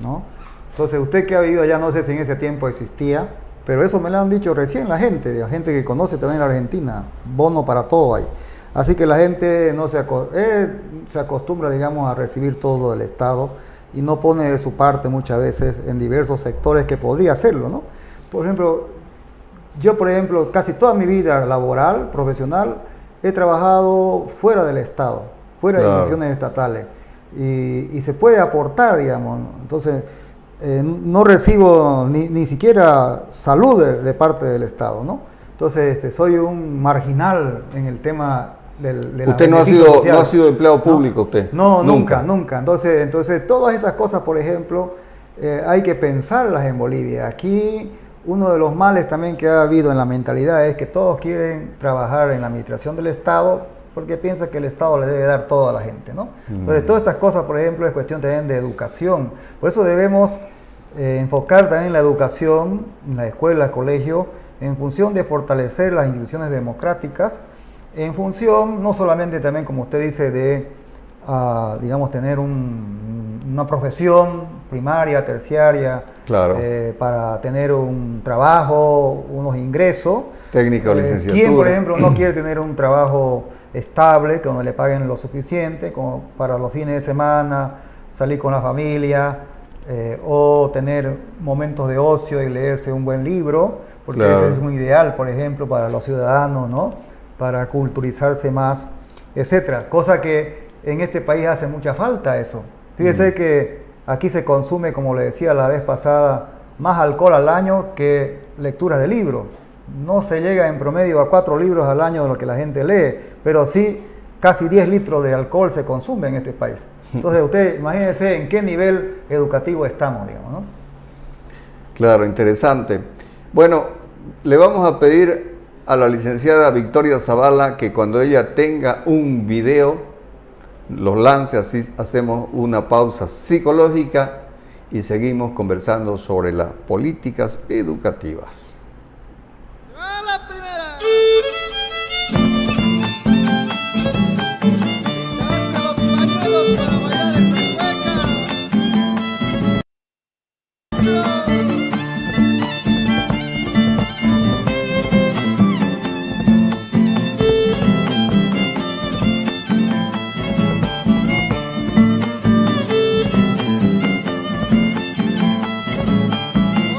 ¿no? Entonces, usted que ha vivido allá, no sé si en ese tiempo existía, pero eso me lo han dicho recién la gente que conoce también la Argentina, bono para todo hay. Así que la gente no se acostumbra, digamos, a recibir todo del Estado y no pone de su parte muchas veces en diversos sectores que podría hacerlo, ¿no? Por ejemplo, yo, casi toda mi vida laboral, profesional, he trabajado fuera del Estado, fuera de instituciones estatales, y se puede aportar, digamos. Entonces, no recibo ni siquiera salud de parte del Estado, ¿no? Entonces, soy un marginal en el tema de usted no ha sido empleado público, usted. No, nunca. Entonces, todas esas cosas, por ejemplo, hay que pensarlas en Bolivia. Aquí, uno de los males también que ha habido en la mentalidad es que todos quieren trabajar en la administración del Estado porque piensan que el Estado le debe dar todo a la gente, ¿no? Entonces, todas estas cosas, por ejemplo, es cuestión también de educación. Por eso debemos enfocar también la educación, en la escuela, colegio, en función de fortalecer las instituciones democráticas, en función no solamente también, como usted dice, de, digamos, tener una profesión primaria, terciaria, Claro. para tener un trabajo, unos ingresos. Técnica o licenciatura. ¿Quién, por ejemplo, no quiere tener un trabajo estable, que donde le paguen lo suficiente, como para los fines de semana, salir con la familia, o tener momentos de ocio y leerse un buen libro, porque Claro. ese es un ideal, por ejemplo, para los ciudadanos, ¿no? Para culturizarse más, etcétera. Cosa que en este país hace mucha falta eso. Fíjese que aquí se consume, como le decía la vez pasada, más alcohol al año que lecturas de libros. No se llega en promedio a 4 libros al año de lo que la gente lee, pero sí casi 10 litros de alcohol se consume en este país. Entonces usted imagínese en qué nivel educativo estamos, digamos, ¿no? Claro, interesante. Bueno, le vamos a pedir a la licenciada Victoria Zavala que cuando ella tenga un video, los lance, así hacemos una pausa psicológica y seguimos conversando sobre las políticas educativas. ¡Va la primera! ¡Quitarse los pañuelos para bailar esta cueca!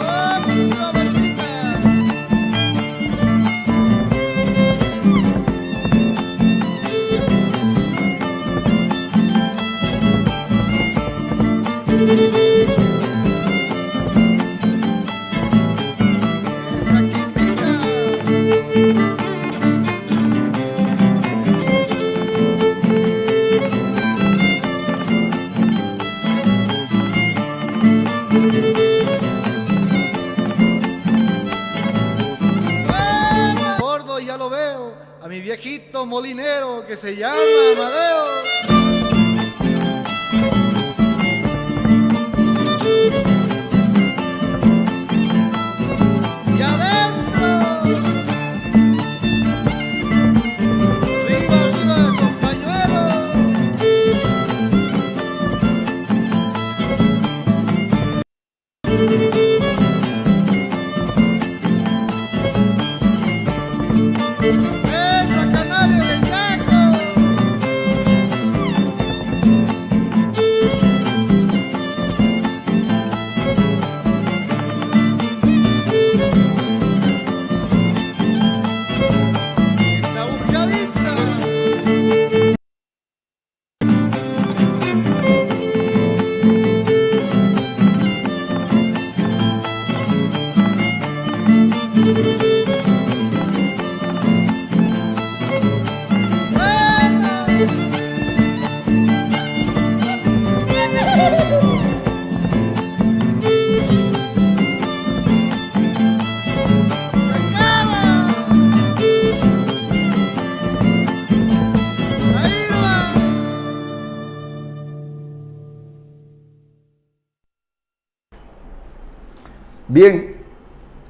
¡Oh, Robertica! ¡Esa quimbita! Gordo, ya lo veo, a mi viejito molinero que se llama Amadeo. Y adentro, arriba, arriba esos pañuelos. ¡Esa canaria del Chaco! ¡Esa buchadita! Bien,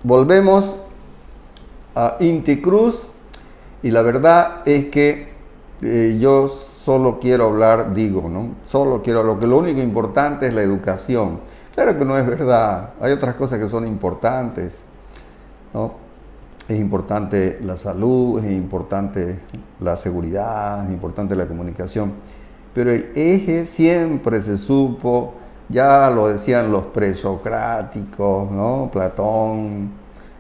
volvemos a Inti Cruz y la verdad es que yo solo quiero hablar, ¿no? Solo quiero hablar, que lo único importante es la educación. Claro que no es verdad, hay otras cosas que son importantes, ¿no? Es importante la salud, es importante la seguridad, es importante la comunicación, pero el eje siempre se supo, ya lo decían los presocráticos, ¿no? Platón,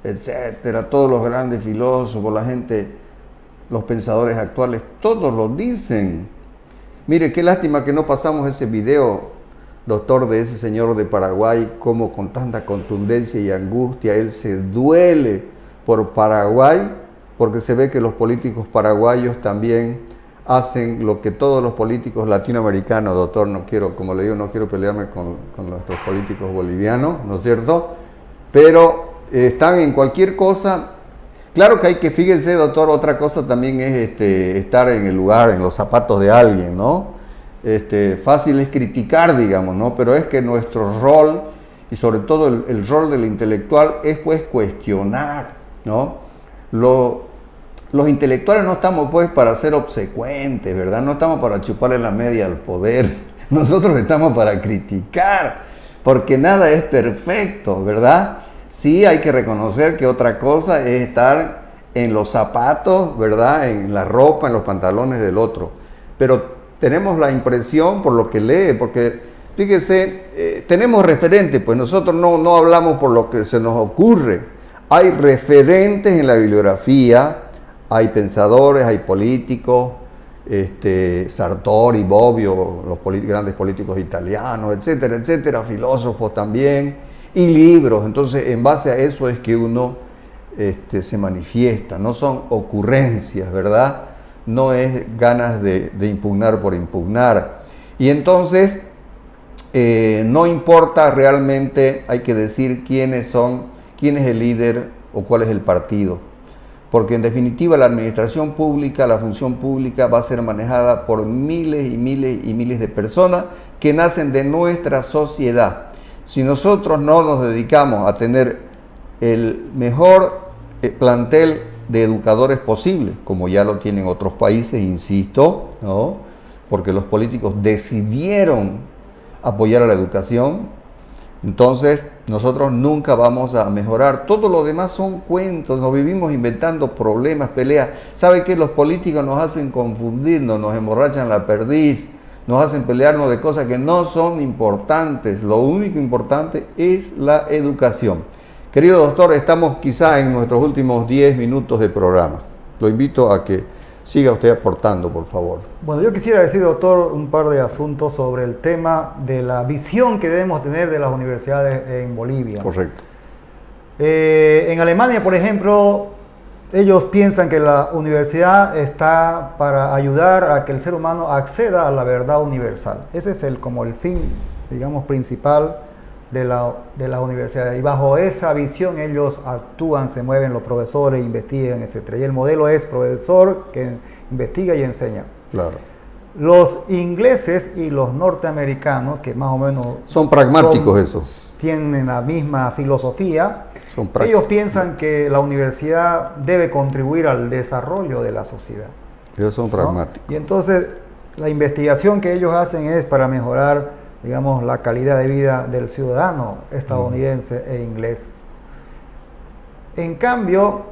etcétera, todos los grandes filósofos, la gente, los pensadores actuales, todos lo dicen. Mire, qué lástima que no pasamos ese video, doctor, de ese señor de Paraguay, cómo con tanta contundencia y angustia él se duele por Paraguay, porque se ve que los políticos paraguayos también hacen lo que todos los políticos latinoamericanos, doctor, no quiero, como le digo, no quiero pelearme con nuestros políticos bolivianos, ¿no es cierto? Pero están en cualquier cosa. Claro que hay que, fíjense, doctor, otra cosa también es estar en el lugar, en los zapatos de alguien, ¿no? Fácil es criticar, digamos, ¿no? Pero es que nuestro rol, y sobre todo el rol del intelectual, es pues cuestionar, ¿no? Los intelectuales no estamos pues para ser obsecuentes, ¿verdad? No estamos para chuparle la media al poder. Nosotros estamos para criticar, porque nada es perfecto, ¿verdad? Sí hay que reconocer que otra cosa es estar en los zapatos, ¿verdad? En la ropa, en los pantalones del otro. Pero tenemos la impresión por lo que lee, porque fíjese, tenemos referentes, pues nosotros no hablamos por lo que se nos ocurre. Hay referentes en la bibliografía, hay pensadores, hay políticos, Sartori, Bobbio, los grandes políticos italianos, etcétera, etcétera, filósofos también, y libros. Entonces, en base a eso es que uno se manifiesta, no son ocurrencias, ¿verdad? No es ganas de impugnar por impugnar. Y entonces, no importa realmente, hay que decir quién es el líder o cuál es el partido. Porque en definitiva la administración pública, la función pública va a ser manejada por miles y miles y miles de personas que nacen de nuestra sociedad. Si nosotros no nos dedicamos a tener el mejor plantel de educadores posible, como ya lo tienen otros países, insisto, ¿no? Porque los políticos decidieron apoyar a la educación, entonces nosotros nunca vamos a mejorar. Todo lo demás son cuentos, nos vivimos inventando problemas, peleas. ¿Sabe qué? Los políticos nos hacen confundirnos, nos emborrachan la perdiz, nos hacen pelearnos de cosas que no son importantes. Lo único importante es la educación. Querido doctor, estamos quizá en nuestros últimos 10 minutos de programa. Lo invito a que siga usted aportando, por favor. Bueno, yo quisiera decir, doctor, un par de asuntos sobre el tema de la visión que debemos tener de las universidades en Bolivia. Correcto. En Alemania, por ejemplo, ellos piensan que la universidad está para ayudar a que el ser humano acceda a la verdad universal. Ese es como el fin, digamos, principal de las universidades. Y bajo esa visión ellos actúan, se mueven los profesores, investigan, etc. Y el modelo es profesor que investiga y enseña. Claro. Los ingleses y los norteamericanos, que más o menos son pragmáticos esos, tienen la misma filosofía, ellos piensan que la universidad debe contribuir al desarrollo de la sociedad. Ellos son pragmáticos. ¿No? Y entonces la investigación que ellos hacen es para mejorar, digamos, la calidad de vida del ciudadano estadounidense e inglés. En cambio,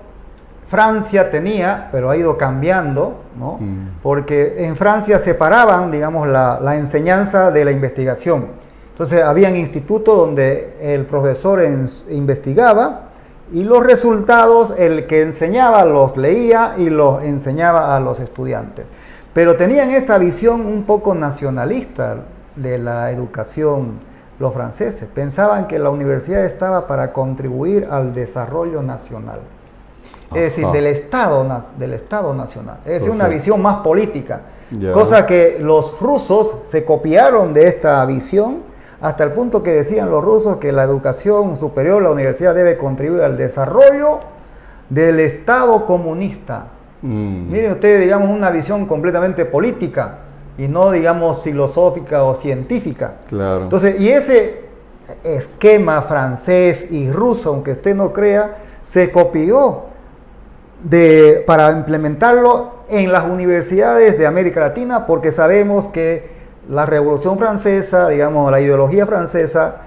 Francia tenía, pero ha ido cambiando, ¿no? Porque en Francia separaban, digamos, la enseñanza de la investigación. Entonces, habían institutos donde el profesor investigaba y los resultados, el que enseñaba los leía y los enseñaba a los estudiantes. Pero tenían esta visión un poco nacionalista de la educación, los franceses. Pensaban que la universidad estaba para contribuir al desarrollo nacional. Es decir, del Estado nacional. Es decir, una visión más política. Ya. Cosa que los rusos se copiaron de esta visión hasta el punto que decían los rusos que la educación superior, la universidad debe contribuir al desarrollo del Estado comunista. Miren ustedes, digamos, una visión completamente política y no, digamos, filosófica o científica. Claro. Entonces, y ese esquema francés y ruso, aunque usted no crea, se copió para implementarlo en las universidades de América Latina, porque sabemos que la Revolución Francesa, digamos, la ideología francesa,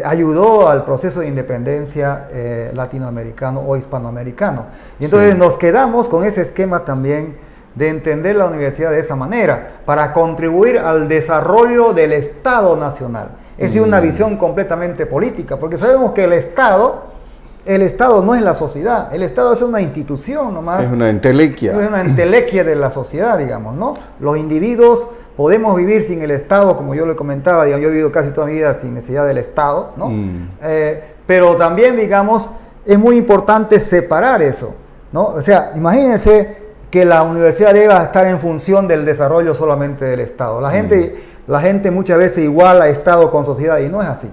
ayudó al proceso de independencia latinoamericano o hispanoamericano. Y entonces nos quedamos con ese esquema también de entender la universidad de esa manera, para contribuir al desarrollo del Estado nacional. Es decir, una visión completamente política, porque sabemos que el Estado no es la sociedad, el Estado es una institución nomás. Es una entelequia. Es una entelequia de la sociedad, digamos, ¿no? Los individuos podemos vivir sin el Estado, como yo le comentaba, digamos, yo he vivido casi toda mi vida sin necesidad del Estado, ¿no? Pero también, digamos, es muy importante separar eso, ¿no? O sea, imagínense que la universidad deba estar en función del desarrollo solamente del Estado. La gente muchas veces iguala Estado con sociedad y no es así.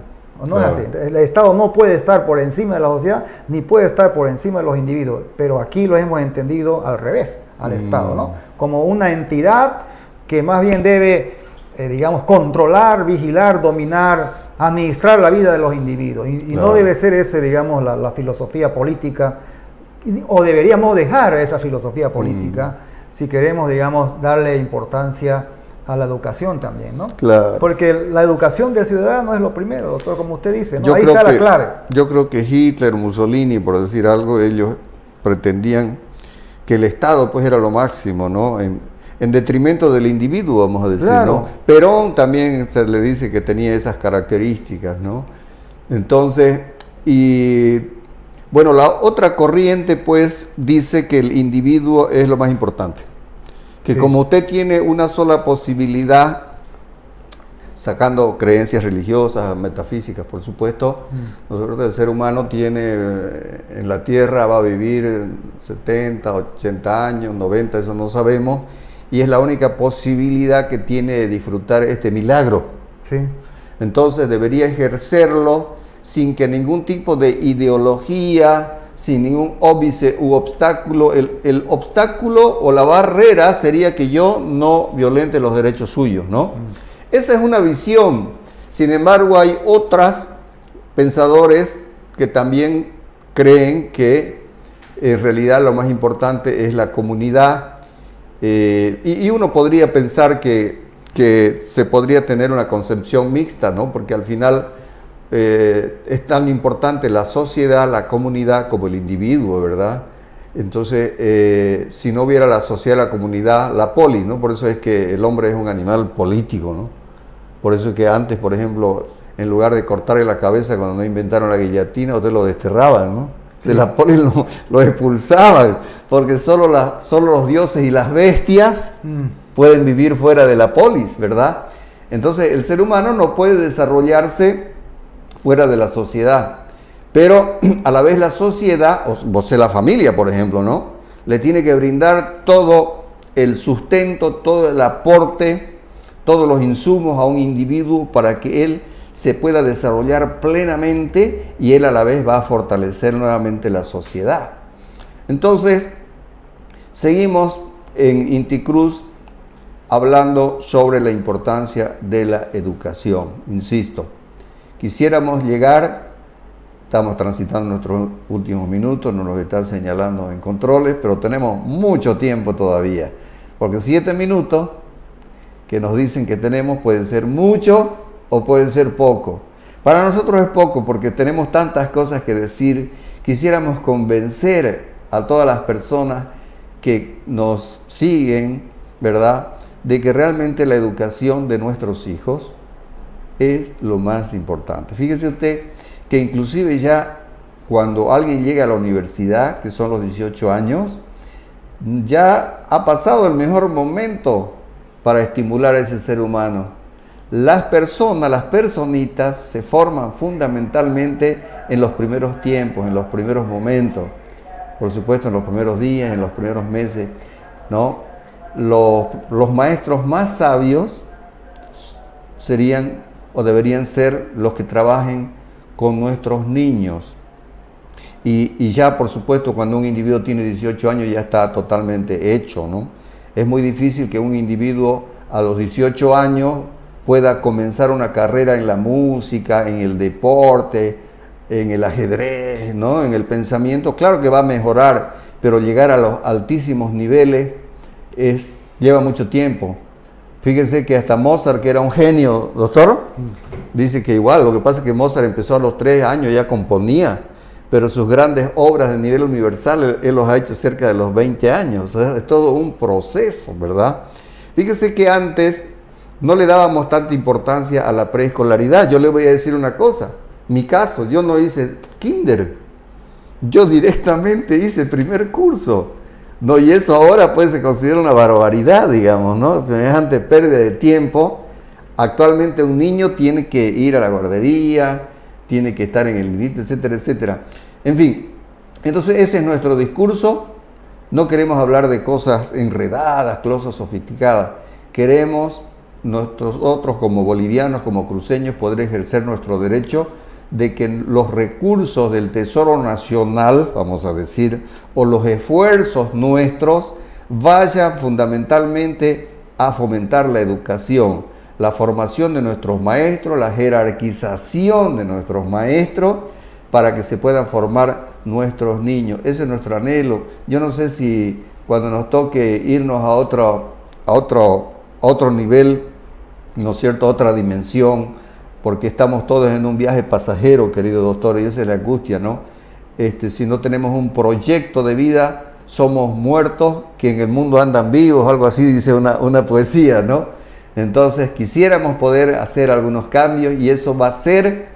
No es así. El Estado no puede estar por encima de la sociedad ni puede estar por encima de los individuos, pero aquí lo hemos entendido al revés, al Estado, ¿no? Como una entidad que más bien debe, digamos, controlar, vigilar, dominar, administrar la vida de los individuos y no debe ser ese, digamos, la filosofía política, o deberíamos dejar esa filosofía política si queremos, digamos, darle importancia a la educación también, ¿no? Claro. Porque la educación del ciudadano es lo primero, doctor, como usted dice, ¿no? Yo Ahí creo está que- la clave. Yo creo que Hitler, Mussolini, por decir algo, ellos pretendían que el Estado pues era lo máximo, ¿no? En detrimento del individuo, vamos a decir, Claro. ¿no? Perón también se le dice que tenía esas características, ¿no? Entonces, y bueno, la otra corriente pues dice que el individuo es lo más importante. Que Sí. como usted tiene una sola posibilidad, sacando creencias religiosas, metafísicas, por supuesto, nosotros el ser humano tiene en la Tierra, va a vivir 70, 80 años, 90, eso no sabemos, y es la única posibilidad que tiene de disfrutar este milagro. Sí. Entonces debería ejercerlo sin que ningún tipo de ideología, sin ningún óbice u obstáculo. El obstáculo o la barrera sería que yo no violente los derechos suyos, ¿no? Esa es una visión. Sin embargo, hay otras pensadores que también creen que en realidad lo más importante es la comunidad. Y uno podría pensar que se podría tener una concepción mixta, ¿no? Porque al final es tan importante la sociedad, la comunidad, como el individuo, ¿verdad? Entonces, si no hubiera la sociedad, la comunidad, la polis, ¿no? Por eso es que el hombre es un animal político, ¿no? Por eso es que antes, por ejemplo, en lugar de cortarle la cabeza cuando no inventaron la guillotina, ustedes lo desterraban, ¿no? De la polis lo expulsaban, porque solo los dioses y las bestias pueden vivir fuera de la polis, ¿verdad? Entonces, el ser humano no puede desarrollarse fuera de la sociedad. Pero a la vez la sociedad, o sea, la familia, por ejemplo, ¿no? Le tiene que brindar todo el sustento, todo el aporte, todos los insumos a un individuo para que él se pueda desarrollar plenamente y él a la vez va a fortalecer nuevamente la sociedad. Entonces, seguimos en Inti Cruz hablando sobre la importancia de la educación. Insisto, quisiéramos llegar. Estamos transitando nuestros últimos minutos, no nos están señalando en controles, pero tenemos mucho tiempo todavía. Porque 7 minutos que nos dicen que tenemos pueden ser mucho o pueden ser poco. Para nosotros es poco porque tenemos tantas cosas que decir. Quisiéramos convencer a todas las personas que nos siguen, ¿verdad?, de que realmente la educación de nuestros hijos es lo más importante. Fíjese usted que inclusive ya cuando alguien llega a la universidad, que son los 18 años, ya ha pasado el mejor momento para estimular a ese ser humano. Las personas, las personitas, se forman fundamentalmente en los primeros tiempos, en los primeros momentos, por supuesto en los primeros días, en los primeros meses, ¿no? Los maestros más sabios serían o deberían ser los que trabajen con nuestros niños. Y ya, por supuesto, cuando un individuo tiene 18 años ya está totalmente hecho, ¿no? Es muy difícil que un individuo a los 18 años pueda comenzar una carrera en la música, en el deporte, en el ajedrez, ¿no?, en el pensamiento. Claro que va a mejorar, pero llegar a los altísimos niveles lleva mucho tiempo. Fíjense que hasta Mozart, que era un genio, doctor, dice que igual, lo que pasa es que Mozart empezó a los 3 años, ya componía, pero sus grandes obras de nivel universal, él los ha hecho cerca de los 20 años. O sea, es todo un proceso, ¿verdad? Fíjese que antes no le dábamos tanta importancia a la preescolaridad. Yo le voy a decir una cosa, mi caso, yo no hice kinder, yo directamente hice primer curso. No, y eso ahora pues se considera una barbaridad, digamos, ¿no? Semejante pérdida de tiempo. Actualmente un niño tiene que ir a la guardería, tiene que estar en el niñito, etcétera, etcétera. En fin, entonces ese es nuestro discurso. No queremos hablar de cosas enredadas, cosas sofisticadas. Queremos nosotros como bolivianos, como cruceños, poder ejercer nuestro derecho de que los recursos del Tesoro Nacional, vamos a decir, o los esfuerzos nuestros vayan fundamentalmente a fomentar la educación, la formación de nuestros maestros, la jerarquización de nuestros maestros, para que se puedan formar nuestros niños. Ese es nuestro anhelo. Yo no sé si cuando nos toque irnos a otro otro nivel, ¿no es cierto?, otra dimensión, porque estamos todos en un viaje pasajero, querido doctor, y esa es la angustia, ¿no? Si no tenemos un proyecto de vida, somos muertos que en el mundo andan vivos, algo así dice una poesía, ¿no? Entonces quisiéramos poder hacer algunos cambios y eso va a ser,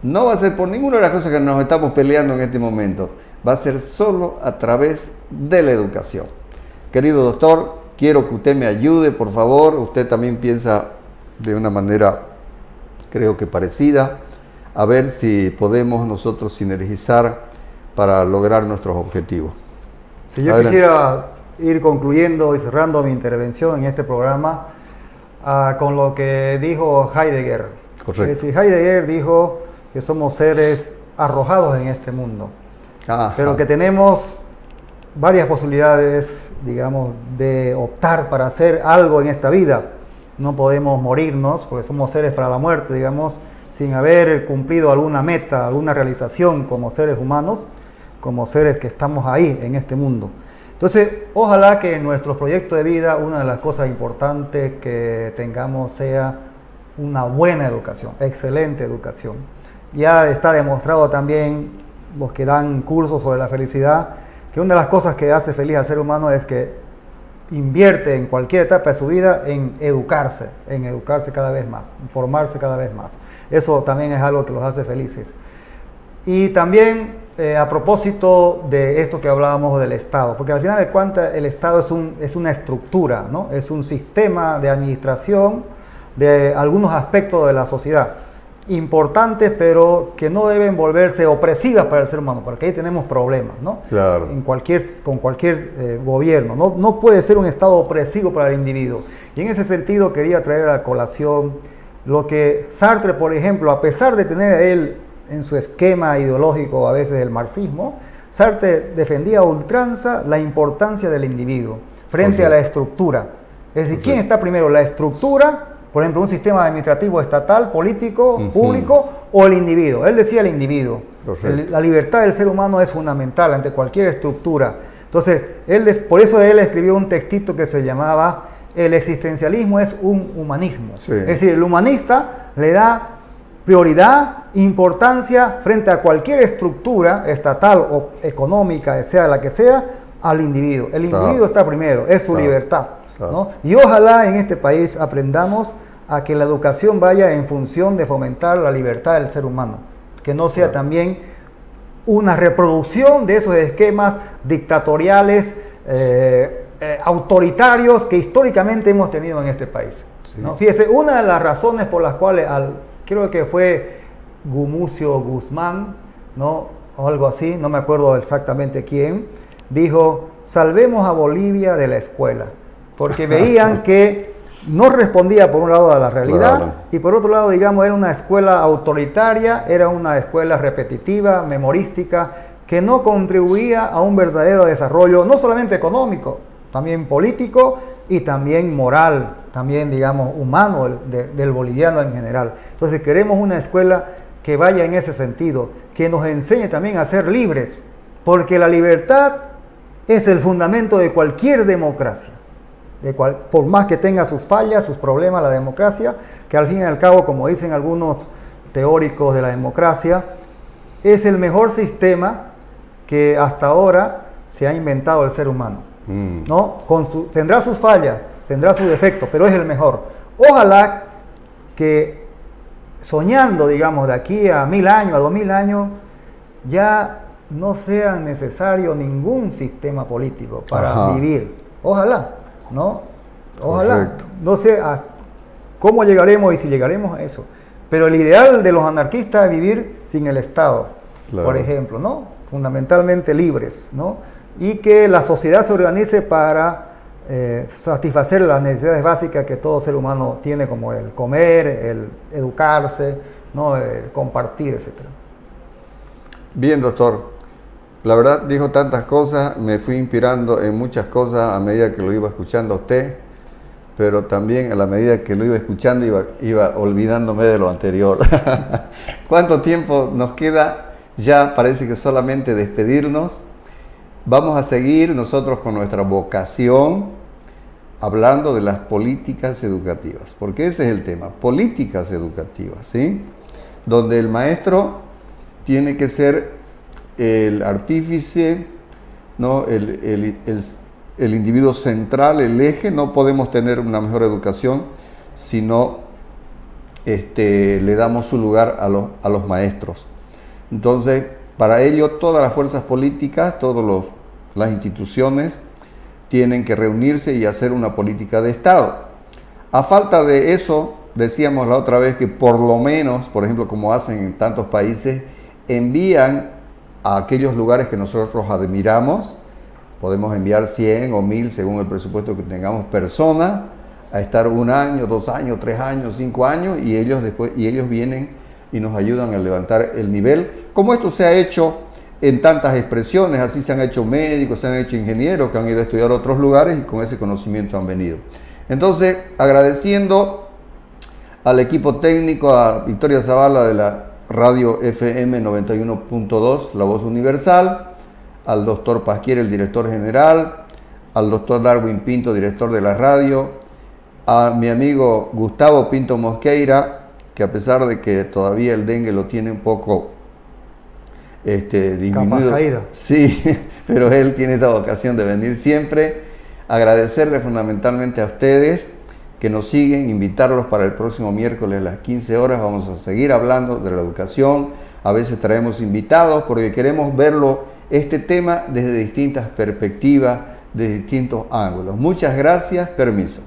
no va a ser por ninguna de las cosas que nos estamos peleando en este momento, va a ser solo a través de la educación. Querido doctor, quiero que usted me ayude, por favor. Usted también piensa de una manera, creo que parecida, a ver si podemos nosotros sinergizar para lograr nuestros objetivos. Si yo quisiera ir concluyendo y cerrando mi intervención en este programa con lo que dijo Heidegger. Correcto. Es decir, Heidegger dijo que somos seres arrojados en este mundo, pero que tenemos varias posibilidades, digamos, de optar para hacer algo en esta vida. No podemos morirnos, porque somos seres para la muerte, digamos, sin haber cumplido alguna meta, alguna realización como seres humanos, como seres que estamos ahí en este mundo. Entonces, ojalá que en nuestro proyecto de vida una de las cosas importantes que tengamos sea una buena educación, excelente educación. Ya está demostrado también, los que dan cursos sobre la felicidad, que una de las cosas que hace feliz al ser humano es que invierte en cualquier etapa de su vida en educarse cada vez más, en formarse cada vez más. Eso también es algo que los hace felices. Y también a propósito de esto que hablábamos del Estado, porque al final de cuentas el Estado es una estructura, ¿no? Es un sistema de administración de algunos aspectos de la sociedad, importantes, pero que no deben volverse opresivas para el ser humano, porque ahí tenemos problemas, ¿no? Claro. Con cualquier gobierno. No puede ser un Estado opresivo para el individuo. Y en ese sentido quería traer a la colación lo que Sartre, por ejemplo, a pesar de tener a él en su esquema ideológico a veces el marxismo, Sartre defendía a ultranza la importancia del individuo frente a la estructura. Es decir, ¿quién está primero? ¿La estructura? Por ejemplo, un sistema administrativo estatal, político, público, o el individuo. Él decía el individuo. La libertad del ser humano es fundamental ante cualquier estructura. Entonces, por eso él escribió un textito que se llamaba El existencialismo es un humanismo. Sí. Es decir, el humanista le da prioridad, importancia frente a cualquier estructura estatal o económica, sea la que sea, al individuo. El individuo está primero, es su libertad. ¿No? Y ojalá en este país aprendamos a que la educación vaya en función de fomentar la libertad del ser humano, que no sea también una reproducción de esos esquemas dictatoriales, autoritarios que históricamente hemos tenido en este país. Sí. ¿No? Fíjese, una de las razones por las cuales, creo que fue Gumucio Guzmán, ¿no? O algo así, no me acuerdo exactamente quién, dijo, salvemos a Bolivia de la escuela. Porque veían que no respondía por un lado a la realidad, claro, y por otro lado, digamos, era una escuela autoritaria, era una escuela repetitiva, memorística, que no contribuía a un verdadero desarrollo, no solamente económico, también político y también moral, también, digamos, humano del boliviano en general. Entonces queremos una escuela que vaya en ese sentido, que nos enseñe también a ser libres, porque la libertad es el fundamento de cualquier democracia. Por más que tenga sus fallas, sus problemas, la democracia, que al fin y al cabo, como dicen algunos teóricos de la democracia, es el mejor sistema que hasta ahora se ha inventado el ser humano. ¿No? Tendrá sus fallas, tendrá sus defectos, pero es el mejor. Ojalá que soñando, digamos, de aquí a 1000 años, a 2000 años, ya no sea necesario ningún sistema político para vivir. Ojalá. ¿No? Ojalá. Correcto. No sé cómo llegaremos y si llegaremos a eso. Pero el ideal de los anarquistas es vivir sin el Estado, claro, por ejemplo, ¿no? Fundamentalmente libres, ¿no? Y que la sociedad se organice para satisfacer las necesidades básicas que todo ser humano tiene, como el comer, el educarse, ¿no? El compartir, etc. Bien, doctor. La verdad, dijo tantas cosas, me fui inspirando en muchas cosas a medida que lo iba escuchando a usted, pero también a la medida que lo iba escuchando iba olvidándome de lo anterior. ¿Cuánto tiempo nos queda? Ya parece que solamente despedirnos. Vamos a seguir nosotros con nuestra vocación hablando de las políticas educativas, porque ese es el tema, políticas educativas, ¿sí? Donde el maestro tiene que ser el artífice, ¿no? el individuo central, el eje. No podemos tener una mejor educación si no le damos su lugar a los maestros. Entonces, para ello, todas las fuerzas políticas, todas las instituciones tienen que reunirse y hacer una política de Estado. A falta de eso, decíamos la otra vez que por lo menos, por ejemplo, como hacen en tantos países, envían a aquellos lugares que nosotros admiramos. Podemos enviar 100 o 1000 según el presupuesto que tengamos, personas a estar 1 año, 2 años, 3 años, 5 años, y ellos vienen y nos ayudan a levantar el nivel, como esto se ha hecho en tantas expresiones. Así se han hecho médicos, se han hecho ingenieros que han ido a estudiar a otros lugares y con ese conocimiento han venido. Entonces, agradeciendo al equipo técnico, a Victoria Zavala de la Radio FM 91.2, La Voz Universal, al doctor Pasquier, el director general, al doctor Darwin Pinto, director de la radio, a mi amigo Gustavo Pinto Mosqueira, que a pesar de que todavía el dengue lo tiene un poco disminuido, sí, pero él tiene esta vocación de venir siempre. Agradecerle fundamentalmente a ustedes que nos siguen, invitarlos para el próximo miércoles a las 15 horas. Vamos a seguir hablando de la educación. A veces traemos invitados porque queremos verlo, este tema, desde distintas perspectivas, de distintos ángulos. Muchas gracias, permiso.